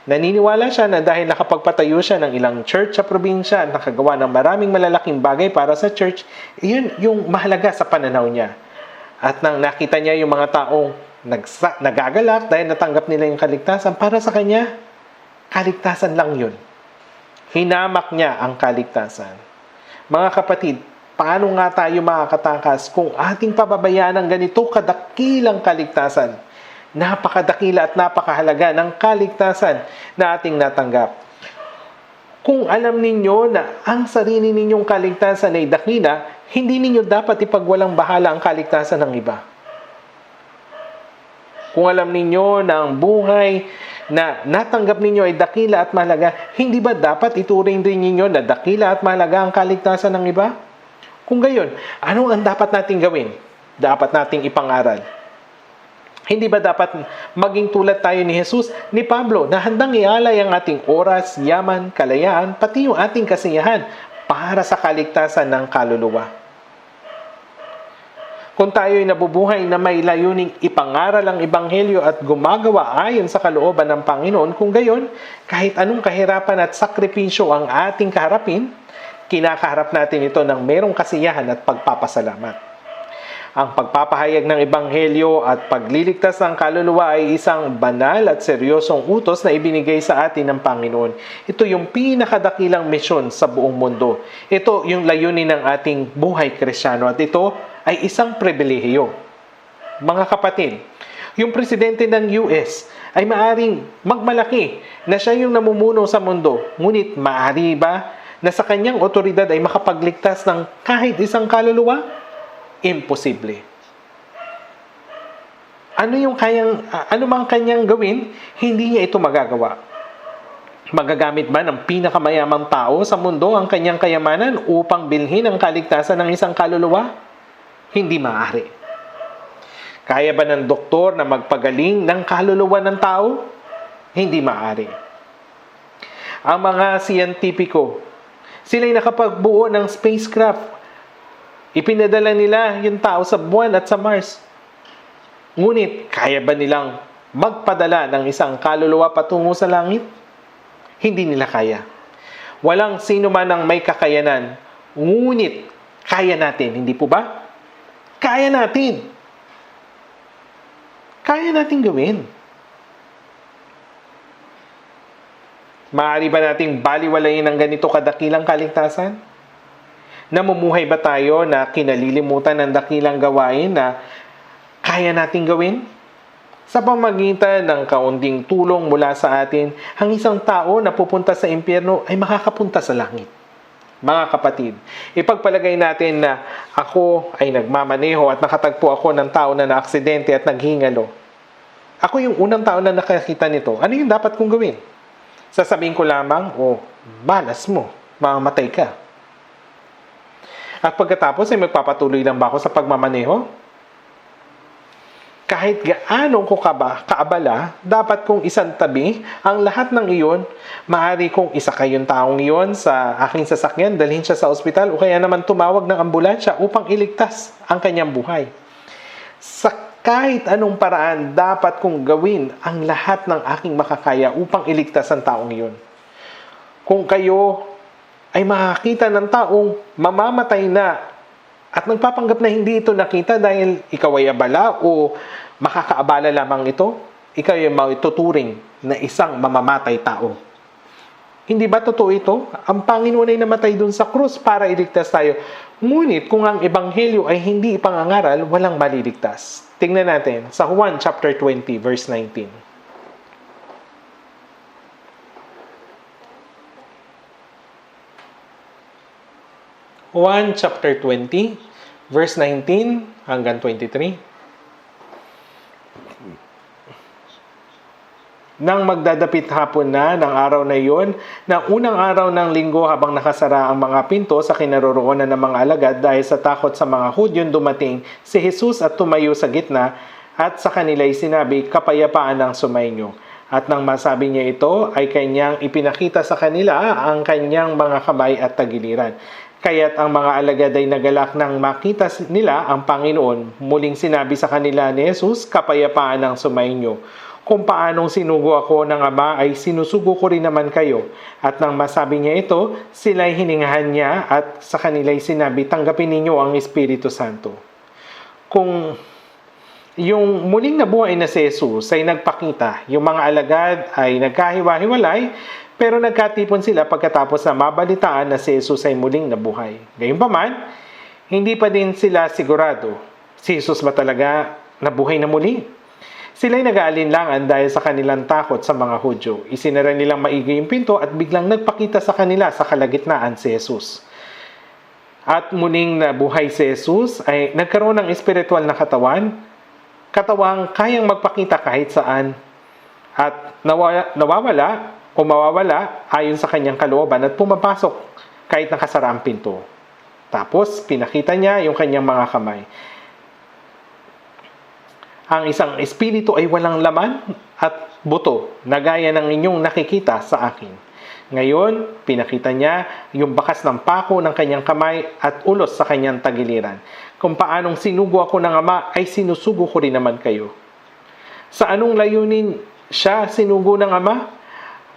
Naniniwala siya na dahil nakapagpatayo siya ng ilang church sa probinsya at nakagawa ng maraming malalaking bagay para sa church, iyon yung mahalaga sa pananaw niya. At nang nakita niya yung mga taong nagagalak dahil natanggap nila yung kaligtasan, para sa kanya, kaligtasan lang yun. Hinamak niya ang kaligtasan. Mga kapatid, paano nga tayo makakatakas kung ating pababayaan ang ganito kadakilang kaligtasan? Napakadakila at napakahalaga ng kaligtasan na ating natanggap. Kung alam ninyo na ang sarili ninyong kaligtasan ay dakila, hindi ninyo dapat ipagwalang bahala ang kaligtasan ng iba. Kung alam ninyo na ang buhay na natanggap ninyo ay dakila at mahalaga, hindi ba dapat ituring din ninyo na dakila at mahalaga ang kaligtasan ng iba? Kung gayon, ano ang dapat nating gawin? Dapat nating ipangaral. Hindi ba dapat maging tulad tayo ni Jesus, ni Pablo, na handang ialay ang ating oras, yaman, kalayaan, pati yung ating kasiyahan para sa kaligtasan ng kaluluwa? Kung tayo'y nabubuhay na may layuning ipangaral ang Ebanghelyo at gumagawa ayon sa kalooban ng Panginoon, kung gayon, kahit anong kahirapan at sakripisyo ang ating kaharapin, kinakaharap natin ito ng merong kasiyahan at pagpapasalamat. Ang pagpapahayag ng Ebanghelyo at pagliligtas ng kaluluwa ay isang banal at seryosong utos na ibinigay sa atin ng Panginoon. Ito yung pinakadakilang misyon sa buong mundo. Ito yung layunin ng ating buhay Kristiyano at ito ay isang pribilehiyo. Mga kapatid, yung presidente ng US ay maaring magmalaki na siya yung namumuno sa mundo. Ngunit maari ba na sa kanyang otoridad ay makapagligtas ng kahit isang kaluluwa? Imposible. Ano mang kanyang gawin, hindi niya ito magagawa. Magagamit ba ng pinakamayamang tao sa mundo ang kanyang kayamanan upang bilhin ang kaligtasan ng isang kaluluwa? Hindi maaari. Kaya ba ng doktor na magpagaling ng kaluluwa ng tao? Hindi maaari. Ang mga siyentipiko, sila'y nakapagbuo ng spacecraft. Ipinadala nila yung tao sa buwan at sa Mars. Ngunit, kaya ba nilang magpadala ng isang kaluluwa patungo sa langit? Hindi nila kaya. Walang sino man ang may kakayanan. Ngunit, kaya natin. Hindi po ba? Kaya natin. Kaya natin gawin. Maaari ba nating baliwalayin ang ganito kadakilang kaligtasan? Namumuhay ba tayo na kinalilimutan ng dakilang gawain na kaya nating gawin? Sa pamamagitan ng kaunting tulong mula sa atin, ang isang tao na pupunta sa impyerno ay makakapunta sa langit. Mga kapatid, ipagpalagay natin na ako ay nagmamaneho at nakatagpo ako ng tao na naaksidente at naghingalo. Ako yung unang tao na nakakita nito. Ano yung dapat kong gawin? Sasabihin ko lamang, malas mo, mamamatay ka. At pagkatapos ay magpapatuloy lang ba ako sa pagmamaneho? Kahit gaano ko kaabala, dapat kong isantabi ang lahat ng iyon. Maaari kong isakay yung taong iyon sa aking sasakyan, dalhin siya sa ospital o kaya naman tumawag ng ambulansya upang iligtas ang kanyang buhay. Sa kahit anong paraan dapat kong gawin ang lahat ng aking makakaya upang iligtas ang taong iyon. Kung kayo ay makakita ng taong mamamatay na at nagpapanggap na hindi ito nakita dahil ikaw ay abala o makakaabala lamang ito, ikaw ay maituturing na isang mamamatay tao. Hindi ba totoo ito? Ang Panginoon ay namatay dun sa krus para iligtas tayo. Ngunit kung ang Ebanghelyo ay hindi ipangangaral, walang maliligtas. Tingnan natin sa Juan chapter 20 verse 19. Juan chapter 20 verse 19 hanggang 23. Nang magdadapit hapon na ng araw na iyon, na unang araw ng linggo habang nakasara ang mga pinto sa kinaroroonan ng mga alagad dahil sa takot sa mga Hudyo, dumating si Jesus at tumayo sa gitna at sa kanila'y sinabi, kapayapaan ang sumainyo. At nang masabi niya ito, ay kanyang ipinakita sa kanila ang kanyang mga kamay at tagiliran. Kaya't ang mga alagad ay nagalak nang makita nila ang Panginoon. Muling sinabi sa kanila ni Jesus, kapayapaan ang sumainyo. Kung paanong sinugo ako ng Ama ay sinusugo ko rin naman kayo. At nang masabi niya ito, sila'y hiningahan niya at sa kanila'y sinabi, tanggapin ninyo ang Espiritu Santo. Kung yung muling nabuhay na si Jesus ay nagpakita, yung mga alagad ay nagkahiwa-hiwalay, pero nagkatipon sila pagkatapos na mabalitaan na si Jesus ay muling nabuhay. Gayunpaman, hindi pa din sila sigurado, si Jesus ba talaga nabuhay na muli? Sila'y nag-aalinlangan dahil sa kanilang takot sa mga Hudyo. Isinara nilang maigi yung pinto at biglang nagpakita sa kanila sa kalagitnaan si Jesus. At muling nabuhay si Jesus ay nagkaroon ng espiritual na katawan, katawang kayang magpakita kahit saan at nawawala o mawawala ayon sa kanyang kalooban at pumapasok kahit nakasara ang pinto. Tapos pinakita niya yung kanyang mga kamay. Ang isang espiritu ay walang laman at buto na gaya ng inyong nakikita sa akin. Ngayon, pinakita niya yung bakas ng pako ng kanyang kamay at ulos sa kanyang tagiliran. Kung paanong sinugo ako ng Ama, ay sinusugo ko rin naman kayo. Sa anong layunin siya sinugo ng Ama?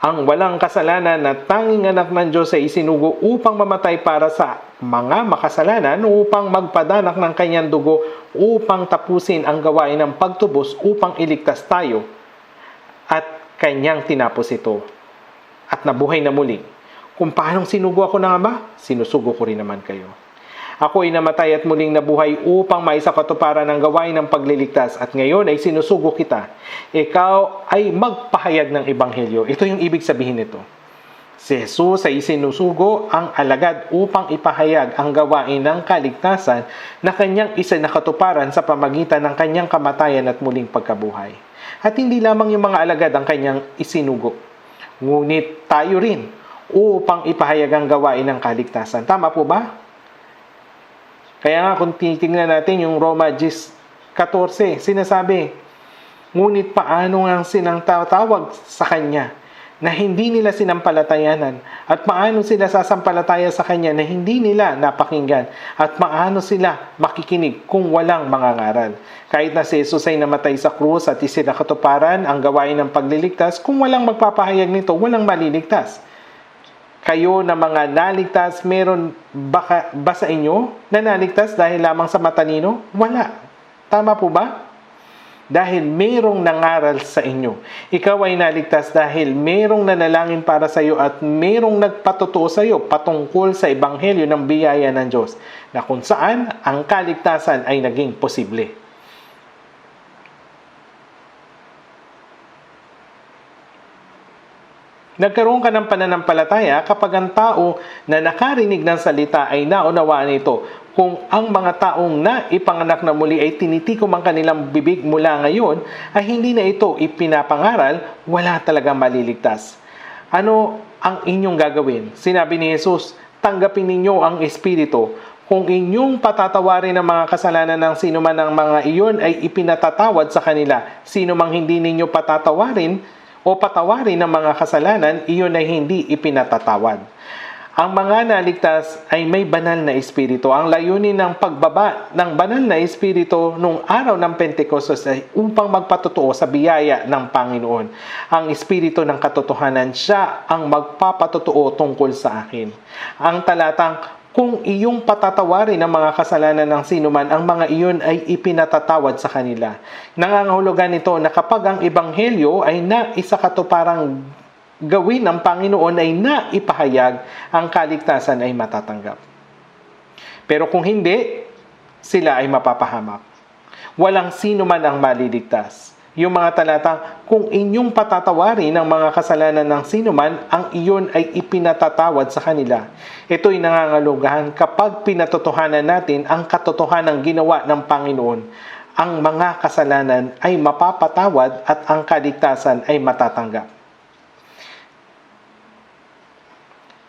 Ang walang kasalanan na tanging anak ng Diyos ay isinugo upang mamatay para sa mga makasalanan, upang magpadanak ng kanyang dugo, upang tapusin ang gawain ng pagtubos, upang iligtas tayo. At kanyang tinapos ito. At nabuhay na muli. Kung paanong sinugo ako ng Ama, sinusugo ko rin naman kayo. Ako ay namatay at muling nabuhay upang maisakatuparan ang gawain ng pagliligtas at ngayon ay sinusugo kita. Ikaw ay magpahayag ng Ebanghelyo. Ito yung ibig sabihin nito. Si Jesus ay sinusugo ang alagad upang ipahayag ang gawain ng kaligtasan na kanyang isinakatuparan sa pamagitan ng kanyang kamatayan at muling pagkabuhay. At hindi lamang yung mga alagad ang kanyang isinugo, ngunit tayo rin upang ipahayag ang gawain ng kaligtasan. Tama po ba? Kaya nga kung titingnan natin yung Roma 10:14, sinasabi, ngunit paano ang sinangtawag sa Kanya na hindi nila sinampalatayanan at paano sila sasampalataya sa Kanya na hindi nila napakinggan at paano sila makikinig kung walang mangangaral. Kahit na si Jesus ay namatay sa krus at isinakatuparan ang gawain ng pagliligtas, kung walang magpapahayag nito, walang maliligtas. Kayo na mga naligtas, meron ba sa inyo na naligtas dahil lamang sa matalino? Wala. Tama po ba? Dahil merong nangaral sa inyo. Ikaw ay naligtas dahil merong nanalangin para sa iyo at merong nagpatotoo sa iyo patungkol sa Ebanghelyo ng biyaya ng Diyos na kung saan ang kaligtasan ay naging posible. Nagkaroon ka ng pananampalataya kapag ang tao na nakarinig ng salita ay naunawaan ito. Kung ang mga taong naipanganak na muli ay tinitikom ang kanilang bibig mula ngayon, ay hindi na ito ipinapangaral, wala talagang maliligtas. Ano ang inyong gagawin? Sinabi ni Jesus, tanggapin ninyo ang Espiritu. Kung inyong patatawarin ang mga kasalanan ng sino man ng mga iyon ay ipinatatawad sa kanila. Sino mang hindi ninyo patatawarin o patawarin ng mga kasalanan, iyon ay hindi ipinatatawad. Ang mga naligtas ay may banal na espiritu. Ang layunin ng pagbaba ng banal na espiritu nung araw ng Pentecostes ay upang magpatotoo sa biyaya ng Panginoon. Ang espiritu ng katotohanan, siya ang magpapatotoo tungkol sa akin. Ang talatang, kung iyong patatawarin ang mga kasalanan ng sinuman, ang mga iyon ay ipinatatawad sa kanila. Nangangahulugan nito na kapag ang ebanghelyo ay naisakatuparang gawin ng Panginoon ay naipahayag, ang kaligtasan ay matatanggap. Pero kung hindi, sila ay mapapahamak. Walang sino man ang maliligtas. Yung mga talatang, kung inyong patatawarin ang mga kasalanan ng sino man, ang iyon ay ipinatatawad sa kanila. Ito'y nangangahulugan kapag pinatotohanan natin ang katotohanan ginawa ng Panginoon, ang mga kasalanan ay mapapatawad at ang kaligtasan ay matatanggap.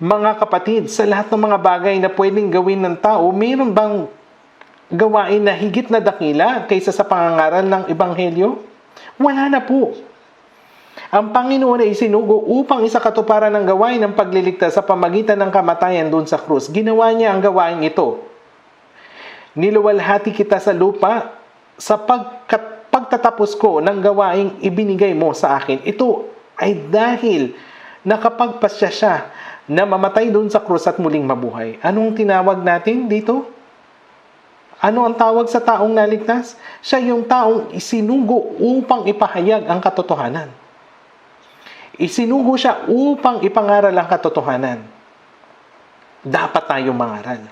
Mga kapatid, sa lahat ng mga bagay na pwedeng gawin ng tao, mayroon bang gawain na higit na dakila kaysa sa pangangaral ng Ebanghelyo? Wala na po. Ang Panginoon ay sinugo upang isakatuparan ng gawain ng pagliligtas sa pamagitan ng kamatayan doon sa krus. Ginawa niya ang gawain ito. Niluwalhati kita sa lupa sa pagtatapos ko ng gawaing ibinigay mo sa akin. Ito ay dahil nakapagpasya siya na mamatay doon sa krus at muling mabuhay. Anong tinawag natin dito? Ano ang tawag sa taong naligtas? Siya yung taong isinugo upang ipahayag ang katotohanan. Isinugo siya upang ipangaral ang katotohanan. Dapat tayong mangaral.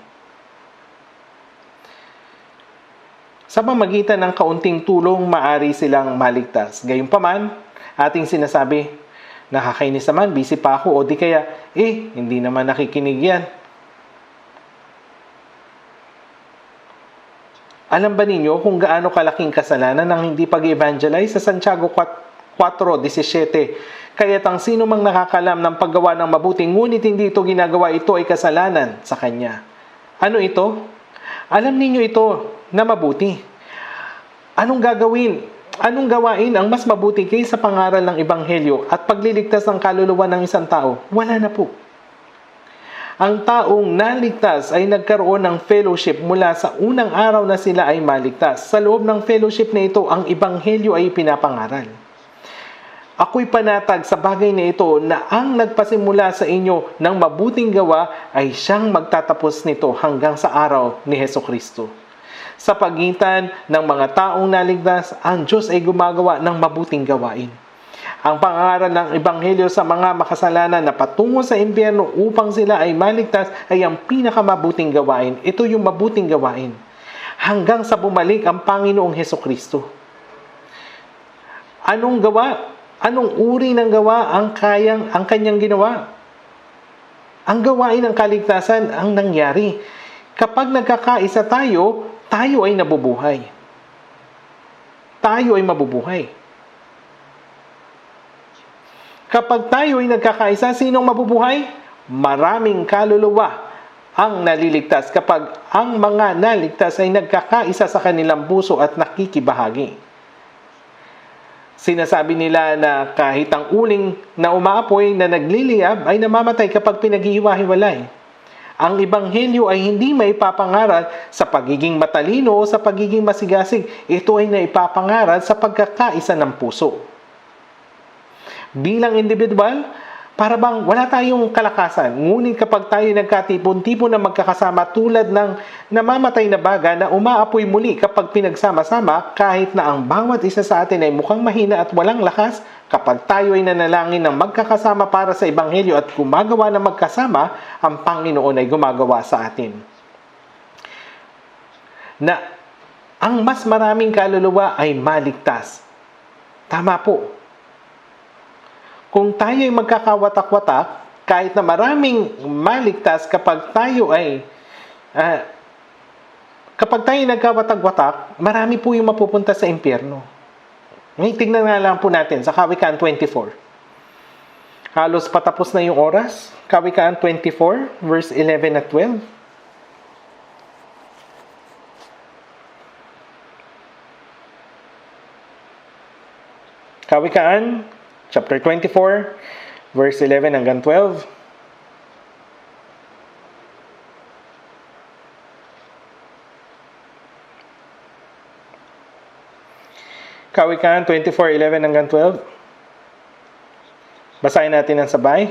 Sa pamagitan ng kaunting tulong, maari silang maligtas. Gayunpaman, ating sinasabi, nakakainis naman, busy pa ako, o di kaya, hindi naman nakikinig yan. Alam ba ninyo kung gaano kalaking kasalanan ang hindi pag-evangelize? Sa Santiago 4:17, kaya't ang sino mang nakakalam ng paggawa ng mabuti, ngunit hindi ito ginagawa, ito ay kasalanan sa kanya. Ano ito? Alam ninyo ito na mabuti. Anong gagawin? Anong gawain ang mas mabuti kaysa pangaral ng Ebanghelyo at pagliligtas ng kaluluwa ng isang tao? Wala na po. Ang taong naligtas ay nagkaroon ng fellowship mula sa unang araw na sila ay maligtas. Sa loob ng fellowship na ito, ang Ebanghelyo ay pinapangaral. Ako'y panatag sa bagay na ito na ang nagpasimula sa inyo ng mabuting gawa ay siyang magtatapos nito hanggang sa araw ni Hesukristo. Sa pagitan ng mga taong naligtas, ang Diyos ay gumagawa ng mabuting gawain. Ang pangangaral ng Ebanghelyo sa mga makasalanan na patungo sa impyerno upang sila ay maligtas ay ang pinakamabuting gawain. Ito yung mabuting gawain. Hanggang sa bumalik ang Panginoong Hesukristo. Anong gawa? Anong uri ng gawa ang kanyang ginawa? Ang gawain ng kaligtasan ang nangyari. Kapag nagkakaisa tayo ay nabubuhay. Tayo ay mabubuhay. Kapag tayo ay nagkakaisa, sinong mabubuhay? Maraming kaluluwa ang naliligtas kapag ang mga naligtas ay nagkakaisa sa kanilang puso at nakikibahagi. Sinasabi nila na kahit ang uling na umaapoy na nagliliyab ay namamatay kapag pinaghihiwa-hiwalay. Ang Ebanghelyo ay hindi maipapangaral sa pagiging matalino o sa pagiging masigasig. Ito ay naipapangaral sa pagkakaisa ng puso. Bilang individual, para bang wala tayong kalakasan. Ngunit kapag tayo nagkatipon-tipon na magkakasama tulad ng namamatay na baga na umaapoy muli kapag pinagsama-sama, kahit na ang bawat isa sa atin ay mukhang mahina at walang lakas, kapag tayo ay nanalangin ng magkakasama para sa Ebanghelyo at gumagawa ng magkasama, ang Panginoon ay gumagawa sa atin. Na ang mas maraming kaluluwa ay maligtas. Tama po. Kung tayo ay magkakawatak-watak, kahit na maraming maligtas kapag tayo ay nagkawatak-watak, marami po yung mapupunta sa impyerno. Tingnan nga lang po natin sa Kawikaan 24. Halos patapos na yung oras. Kawikaan 24, verse 11 at 12. Kawikaan chapter 24, verse 11 hanggang 12. Kawikaan 24:11 hanggang 12. Basahin natin ang sabay.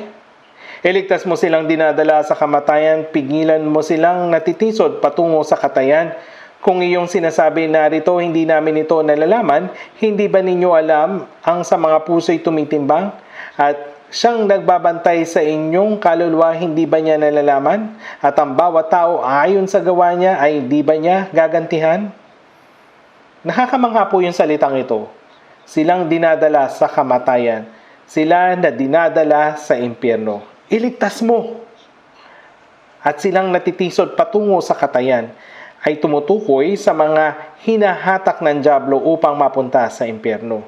Iligtas mo silang dinadala sa kamatayan, pigilan mo silang natitisod patungo sa katayan. Kung iyong sinasabi narito, hindi namin ito nalalaman, hindi ba ninyo alam ang sa mga puso'y tumitimbang? At siyang nagbabantay sa inyong kaluluwa, hindi ba niya nalalaman? At ang bawat tao ayon sa gawa niya ay di ba niya gagantihan? Nakakamangha po yung salitang ito. Silang dinadala sa kamatayan. Sila na dinadala sa impyerno. Iligtas mo. At silang natitisod patungo sa katayan ay tumutukoy sa mga hinahatak ng dyablo upang mapunta sa impyerno.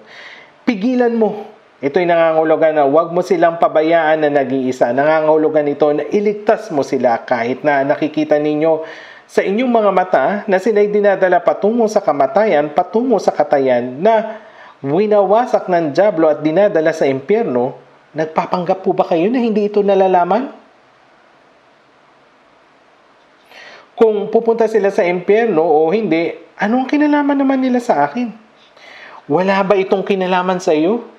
Pigilan mo. Ito'y nangangahulugan na huwag mo silang pabayaan na nag-iisa. Nangangahulugan ito na iligtas mo sila kahit na nakikita ninyo sa inyong mga mata na sila'y dinadala patungo sa kamatayan, patungo sa katayan na winawasak ng dyablo at dinadala sa impyerno. Nagpapanggap po ba kayo na hindi ito nalalaman? Kung pupunta sila sa impyerno o hindi, anong kinalaman naman nila sa akin? Wala ba itong kinalaman sa iyo?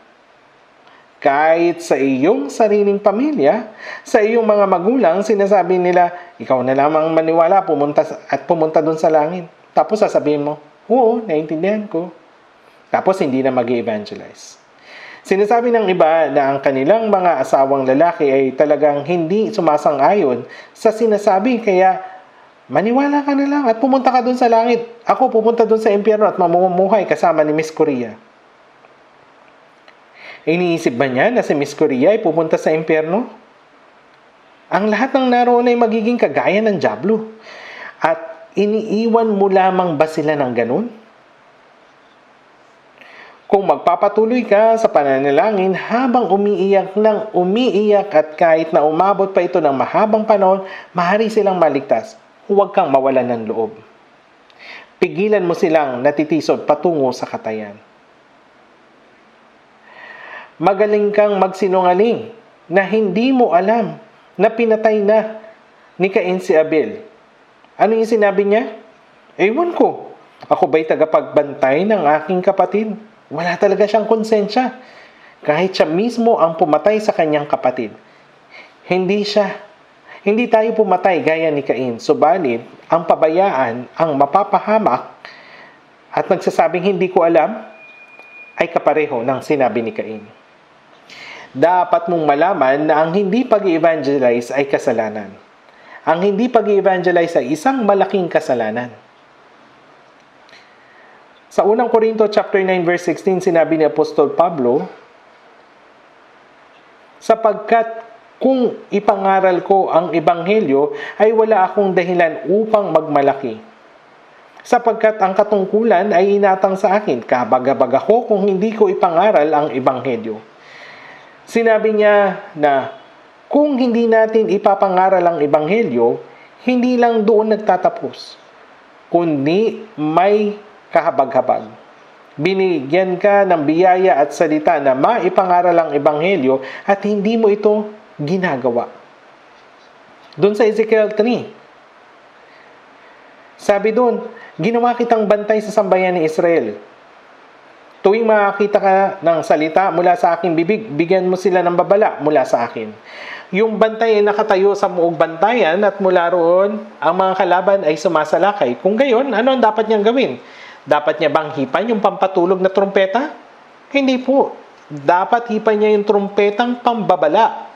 Kahit sa iyong sariling pamilya, sa iyong mga magulang, sinasabi nila, ikaw na lamang maniwala, pumunta doon sa langit. Tapos sasabihin mo, oo, naiintindihan ko. Tapos hindi na mag-evangelize. Sinasabi ng iba na ang kanilang mga asawang lalaki ay talagang hindi sumasang-ayon sa sinasabi, kaya maniwala ka na lang at pumunta ka doon sa langit. Ako pupunta doon sa impyerno at mamumuhay kasama ni Miss Korea. Iniisip ba niya na si Miss Korea ay pupunta sa impyerno? Ang lahat ng naroon ay magiging kagaya ng dyablo. At iniiwan mo lamang ba sila ng ganun? Kung magpapatuloy ka sa pananalangin habang umiiyak at kahit na umabot pa ito ng mahabang panahon, maaari silang maligtas. Huwag kang mawalan ng loob. Pigilan mo silang natitisod patungo sa katayan. Magaling kang magsinungaling na hindi mo alam na pinatay na ni Cain si Abel. Ano yung sinabi niya? Ewan ko. Ako ba'y tagapagbantay ng aking kapatid? Wala talaga siyang konsensya. Kahit siya mismo ang pumatay sa kanyang kapatid. Hindi tayo pumatay gaya ni Cain. Subalit, ang pabayaan, ang mapapahamak at nagsasabing hindi ko alam ay kapareho ng sinabi ni Cain. Dapat mong malaman na ang hindi pag-evangelize ay kasalanan. Ang hindi pag-evangelize ay isang malaking kasalanan. Sa unang Korinto chapter 9 verse 16, sinabi ni Apostol Pablo, sapagkat kung ipangaral ko ang ebanghelyo ay wala akong dahilan upang magmalaki. Sapagkat ang katungkulan ay inatang sa akin, kabagabag ako kung hindi ko ipangaral ang ebanghelyo. Sinabi niya na kung hindi natin ipapangaral ang ebanghelyo, hindi lang doon nagtatapos, kundi may kahabag-habag. Binigyan ka ng biyaya at salita na maipangaral ang ebanghelyo at hindi mo ito ginagawa. Doon sa Ezekiel 3, sabi doon, ginawa kitang bantay sa sambayan ni Israel. Tuwing makakita ka ng salita mula sa aking bibig, bigyan mo sila ng babala mula sa akin. Yung bantay ay nakatayo sa muog bantayan at mula roon, ang mga kalaban ay sumasalakay. Kung gayon, ano ang dapat niyang gawin? Dapat niya bang hipan yung pampatulog na trumpeta? Hindi po. Dapat hipan niya yung trumpetang pambabala.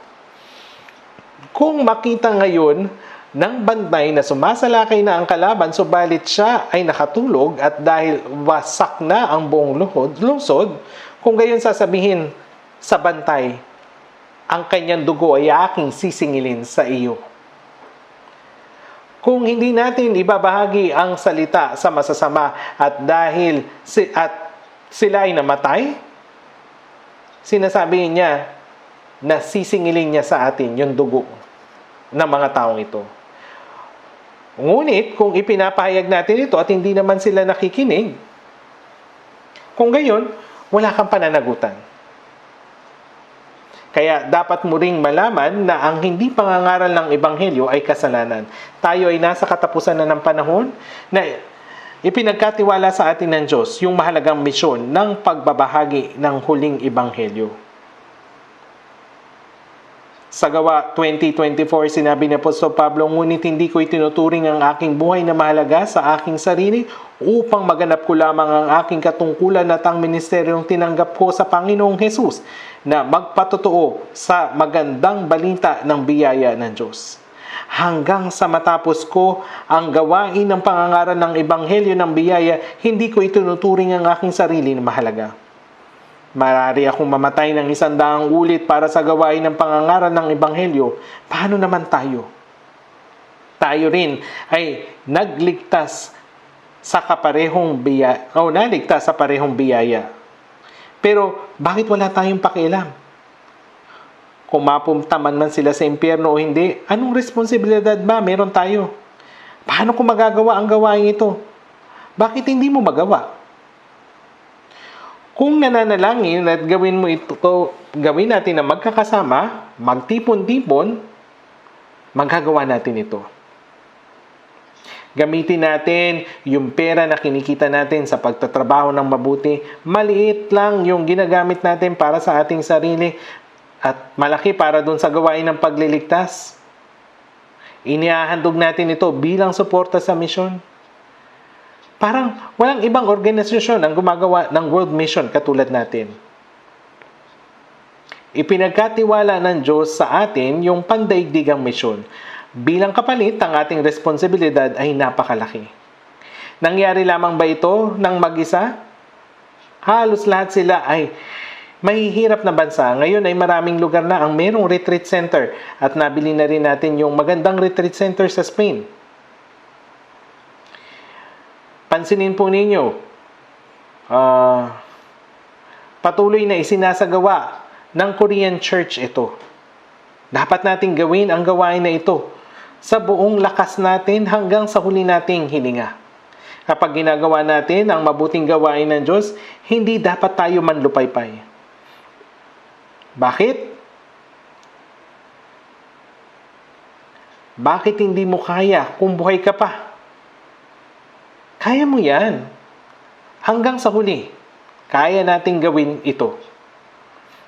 Kung makita ngayon ng bantay na sumasalakay na ang kalaban, subalit siya ay nakatulog at dahil wasak na ang buong lungsod, kung gayon sasabihin sa bantay, ang kanyang dugo ay aking sisingilin sa iyo. Kung hindi natin ibabahagi ang salita sa masasama at dahil sila ay namatay, sinasabi niya na sisingilin niya sa atin yung dugo ng mga taong ito. Ngunit, kung ipinapahayag natin ito at hindi naman sila nakikinig, kung gayon, wala kang pananagutan. Kaya dapat mo ring malaman na ang hindi pangangaral ng ebanghelyo ay kasalanan. Tayo ay nasa katapusan na ng panahon na ipinagkatiwala sa atin ng Diyos yung mahalagang misyon ng pagbabahagi ng huling ebanghelyo. Sa Gawa 20:24, sinabi ni Apostol Pablo, "Ngunit hindi ko itinuturing ang aking buhay na mahalaga sa aking sarili upang maganap ko lamang ang aking katungkulan at ang ministeryong tinanggap ko sa Panginoong Hesus na magpatotoo sa magandang balita ng biyaya ng Diyos. Hanggang sa matapos ko ang gawain ng pangangaral ng ebanghelyo ng biyaya, hindi ko itinuturing ang aking sarili na mahalaga. Maaari akong mamatay ng 100 ulit para sa gawain ng pangangaral ng ebanghelyo. Paano naman tayo? Tayo rin ay naligtas sa parehong biyaya. Pero bakit wala tayong pakialam? Kung mapunta man sila sa impyerno o hindi, anong responsibilidad ba meron tayo? Paano kung magagawa ang gawain ito? Bakit hindi mo magawa? Kung nananalangin at gawin natin na magkakasama, magtipon-tipon, magagawa natin ito. Gamitin natin yung pera na kinikita natin sa pagtatrabaho ng mabuti. Maliit lang yung ginagamit natin para sa ating sarili at malaki para dun sa gawain ng pagliligtas. Inihahandog natin ito bilang suporta sa misyon. Parang walang ibang organisasyon ang gumagawa ng world mission katulad natin. Ipinagkatiwala ng Diyos sa atin yung pandaigdigang misyon. Bilang kapalit, ang ating responsibilidad ay napakalaki. Nangyari lamang ba ito ng mag-isa? Halos lahat sila ay mahihirap na bansa. Ngayon ay maraming lugar na ang merong retreat center at nabili na rin natin yung magandang retreat center sa Spain. Pansinin po ninyo, patuloy na isinasagawa ng Korean Church ito. Dapat nating gawin ang gawain na ito sa buong lakas natin hanggang sa huli nating hininga. Kapag ginagawa natin ang mabuting gawain ng Diyos, hindi dapat tayo manlupaypay. Bakit? Bakit hindi mo kaya kung buhay ka pa? Kaya mo yan. Hanggang sa huli, kaya nating gawin ito.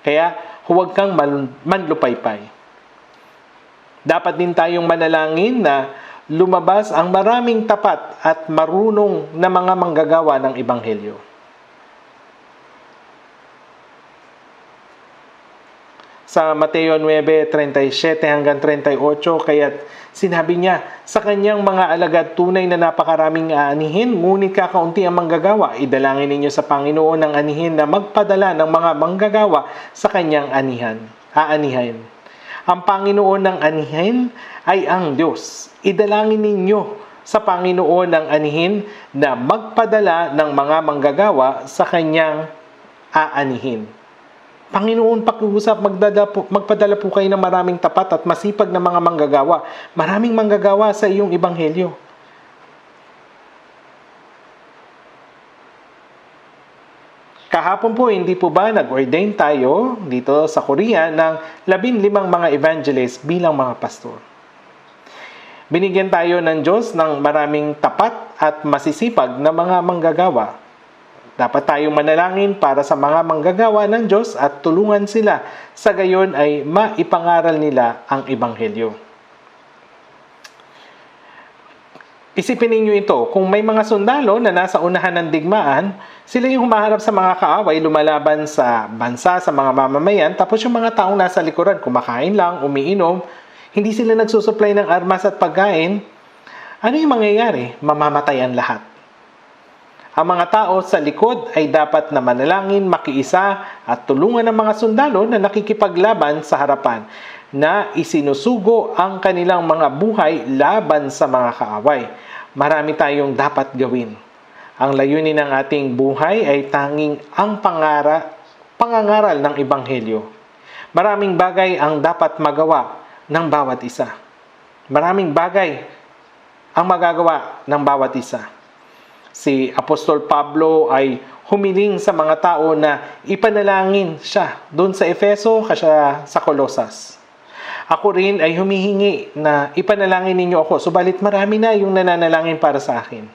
Kaya huwag kang manlupaypay. Dapat din tayong manalangin na lumabas ang maraming tapat at marunong na mga manggagawa ng ebanghelyo. Sa Mateo 9:37 hanggang 38, kaya't sinabi niya sa kanyang mga alagad, tunay na napakaraming aanihin, ngunit kakaunti ang manggagawa. Idalangin ninyo sa Panginoon ng anihin na magpadala ng mga manggagawa sa kanyang aanihin. Ang Panginoon ng anihin ay ang Diyos. Idalangin ninyo sa Panginoon ng anihin na magpadala ng mga manggagawa sa kanyang aanihin. Panginoon, pakiusap, magpadala po kayo ng maraming tapat at masipag na mga manggagawa. Maraming manggagawa sa iyong ebanghelyo. Kahapon po, hindi po ba nag-ordain tayo dito sa Korea ng 15 mga evangelist bilang mga pastor? Binigyan tayo ng Diyos ng maraming tapat at masisipag na mga manggagawa. Dapat tayong manalangin para sa mga manggagawa ng Diyos at tulungan sila sa gayon ay maipangaral nila ang ebanghelyo. Isipin ninyo ito, kung may mga sundalo na nasa unahan ng digmaan, sila yung humaharap sa mga kaaway, lumalaban sa bansa, sa mga mamamayan, tapos yung mga taong nasa likuran, kumakain lang, umiinom, hindi sila nagsusupply ng armas at pagkain, ano yung mangyayari? Mamamatay ang lahat. Ang mga tao sa likod ay dapat na manalangin, makiisa at tulungan ng mga sundalo na nakikipaglaban sa harapan na isinusugo ang kanilang mga buhay laban sa mga kaaway. Marami tayong dapat gawin. Ang layunin ng ating buhay ay tanging ang pangangaral ng ebanghelyo. Maraming bagay ang dapat magawa ng bawat isa. Maraming bagay ang magagawa ng bawat isa. Si Apostol Pablo ay humiling sa mga tao na ipanalangin siya doon sa Efeso kasi sa Colosas. Ako rin ay humihingi na ipanalangin ninyo ako, subalit marami na yung nananalangin para sa akin.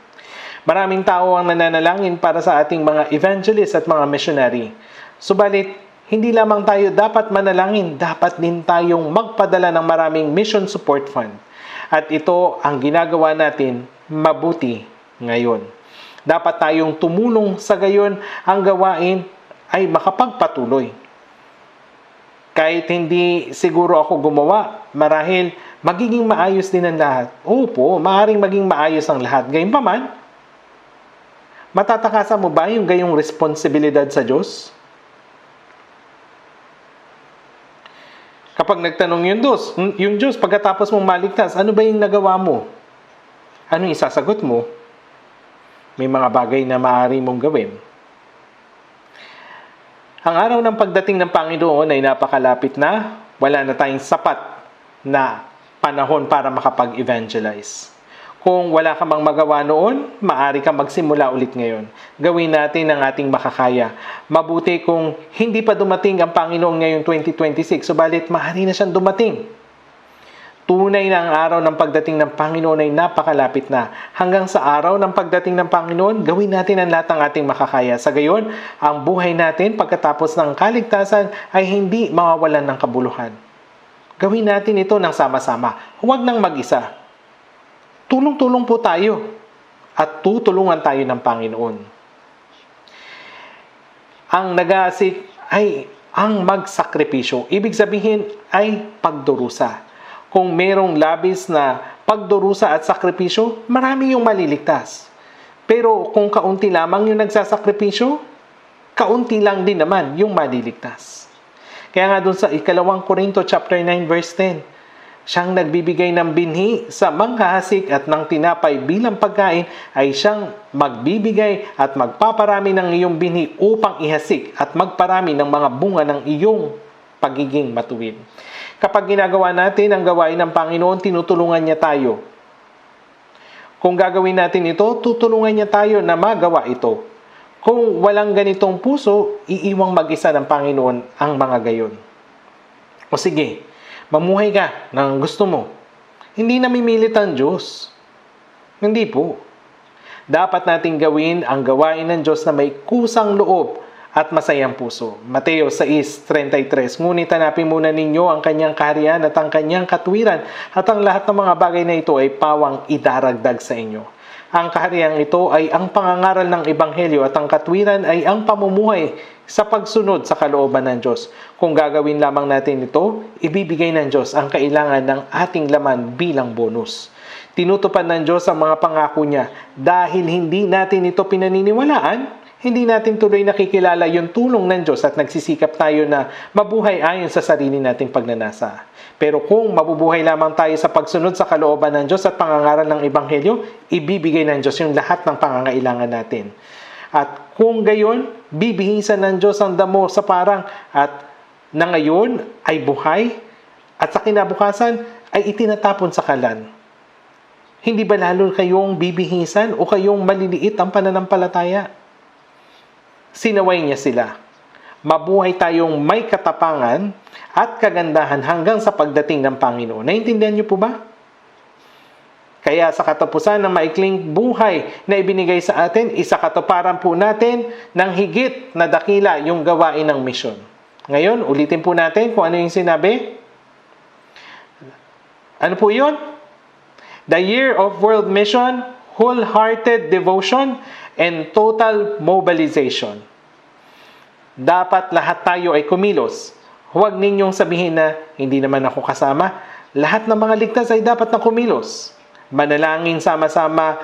Maraming tao ang nananalangin para sa ating mga evangelist at mga missionary. Subalit, hindi lamang tayo dapat manalangin, dapat din tayong magpadala ng maraming mission support fund. At ito ang ginagawa natin mabuti ngayon. Dapat tayong tumulong sa gayon ang gawain ay makapagpatuloy. Kahit hindi siguro ako gumawa, marahil magiging maayos din ang lahat. Opo, maaaring maging maayos ang lahat. Gayunpaman, matatakasan mo ba yung gayong responsibilidad sa Diyos? Kapag nagtanong yung Diyos, pagkatapos mong maligtas, ano ba yung nagawa mo? Ano yung isasagot mo? May mga bagay na maaari mong gawin. Ang araw ng pagdating ng Panginoon ay napakalapit na. Wala na tayong sapat na panahon para makapag-evangelize. Kung wala ka mang magawa noon, maaari ka magsimula ulit ngayon. Gawin natin ang ating makakaya. Mabuti kung hindi pa dumating ang Panginoon ngayong 2026, subalit maaari na siyang dumating. Tunay na ang araw ng pagdating ng Panginoon ay napakalapit na. Hanggang sa araw ng pagdating ng Panginoon, gawin natin ang lahat ng ating makakaya. Sa gayon, ang buhay natin pagkatapos ng kaligtasan ay hindi mawawalan ng kabuluhan. Gawin natin ito ng sama-sama. Huwag nang mag-isa. Tulong-tulong po tayo at tutulungan tayo ng Panginoon. Ang nag-aasik ay ang magsakripisyo. Ibig sabihin ay pagdurusa. Kung merong labis na pagdurusa at sakripisyo, marami yung maliligtas. Pero kung kaunti lamang yung nagsasakripisyo, kaunti lang din naman yung maliligtas. Kaya nga dun sa 2 Korinto chapter 9 verse 10, siyang nagbibigay ng binhi sa manghahasik at ng tinapay bilang pagkain ay siyang magbibigay at magpaparami ng iyong binhi upang ihasik at magparami ng mga bunga ng iyong pagiging matuwid. Kapag ginagawa natin ang gawain ng Panginoon, tinutulungan niya tayo. Kung gagawin natin ito, tutulungan niya tayo na magawa ito. Kung walang ganitong puso, iiwang mag-isa ng Panginoon ang mga gayon. O sige, mamuhay ka ng gusto mo. Hindi namimilit ang Diyos. Hindi po. Dapat nating gawin ang gawain ng Diyos na may kusang loob at masayang puso. Mateo 6:33. Ngunit hanapin muna ninyo ang kanyang kaharian at ang kanyang katwiran at ang lahat ng mga bagay na ito ay pawang idaragdag sa inyo. Ang kaharian ito ay ang pangangaral ng Ebanghelyo at ang katwiran ay ang pamumuhay sa pagsunod sa kalooban ng Diyos. Kung gagawin lamang natin ito, ibibigay ng Diyos ang kailangan ng ating laman bilang bonus. Tinutupad ng Diyos ang mga pangako niya. Dahil hindi natin ito pinaniniwalaan, hindi natin tuloy nakikilala yung tulong ng Diyos at nagsisikap tayo na mabuhay ayon sa sarili nating pagnanasa. Pero kung mabubuhay lamang tayo sa pagsunod sa kalooban ng Diyos at pangangaral ng Ebanghelyo, ibibigay ng Diyos yung lahat ng pangangailangan natin. At kung gayon, bibihisan ng Diyos ang damo sa parang at na ngayon ay buhay at sa kinabukasan ay itinatapon sa kalan. Hindi ba lalo kayong bibihisan o kayong maliliit ang pananampalataya? Sinaway niya sila. Mabuhay tayong may katapangan at kagandahan hanggang sa pagdating ng Panginoon. Naintindihan niyo po ba? Kaya sa katapusan ng maikling buhay na ibinigay sa atin, isakatuparan po natin ng higit na dakila yung gawain ng misyon. Ngayon, ulitin po natin kung ano yung sinabi. Ano po yun? The year of world mission, wholehearted devotion, and total mobilization. Dapat lahat tayo ay kumilos. Huwag ninyong sabihin na hindi naman ako kasama. Lahat ng mga ligtas ay dapat na kumilos. Manalangin sama-sama,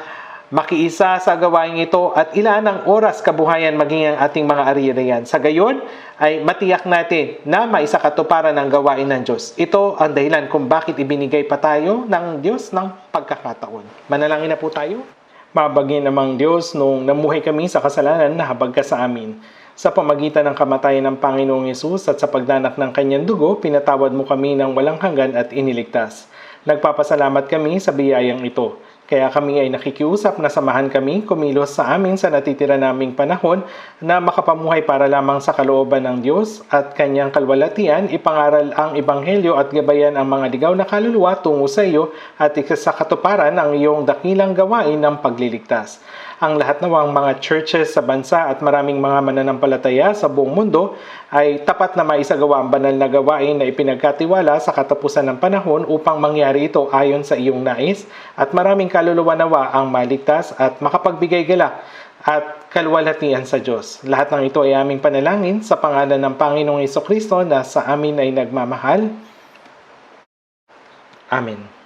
makiisa sa gawain ito at ilaan ang oras kabuhayan maging ang ating mga ari-arian. Sa gayon ay matiyak natin na maisakatuparan ang gawain ng Diyos. Ito ang dahilan kung bakit ibinigay pa tayo ng Diyos ng pagkakataon. Manalangin na po tayo. Mabagay namang Diyos, nung namuhay kami sa kasalanan, nahabag ka sa amin. Sa pamagitan ng kamatayan ng Panginoong Hesus at sa pagdanak ng kanyang dugo, pinatawad mo kami ng walang hanggan at iniligtas. Nagpapasalamat kami sa biyayang ito. Kaya kami ay nakikiusap na samahan kami kumilos sa amin sa natitira naming panahon na makapamuhay para lamang sa kalooban ng Diyos at kanyang kalwalatian, ipangaral ang Ebanghelyo at gabayan ang mga ligaw na kaluluwa tungo sa iyo at sa katuparan ang iyong dakilang gawain ng pagliligtas. ang lahat nawang mga churches sa bansa at maraming mga mananampalataya sa buong mundo ay tapat na maisagawa ang banal na gawain na ipinagkatiwala sa katapusan ng panahon upang mangyari ito ayon sa iyong nais at maraming kaluluwa nawa ang maligtas at makapagbigay galak at kaluwalhatian sa Diyos. Lahat ng ito ay aming panalangin sa pangalan ng Panginoong Hesukristo na sa amin ay nagmamahal. Amen.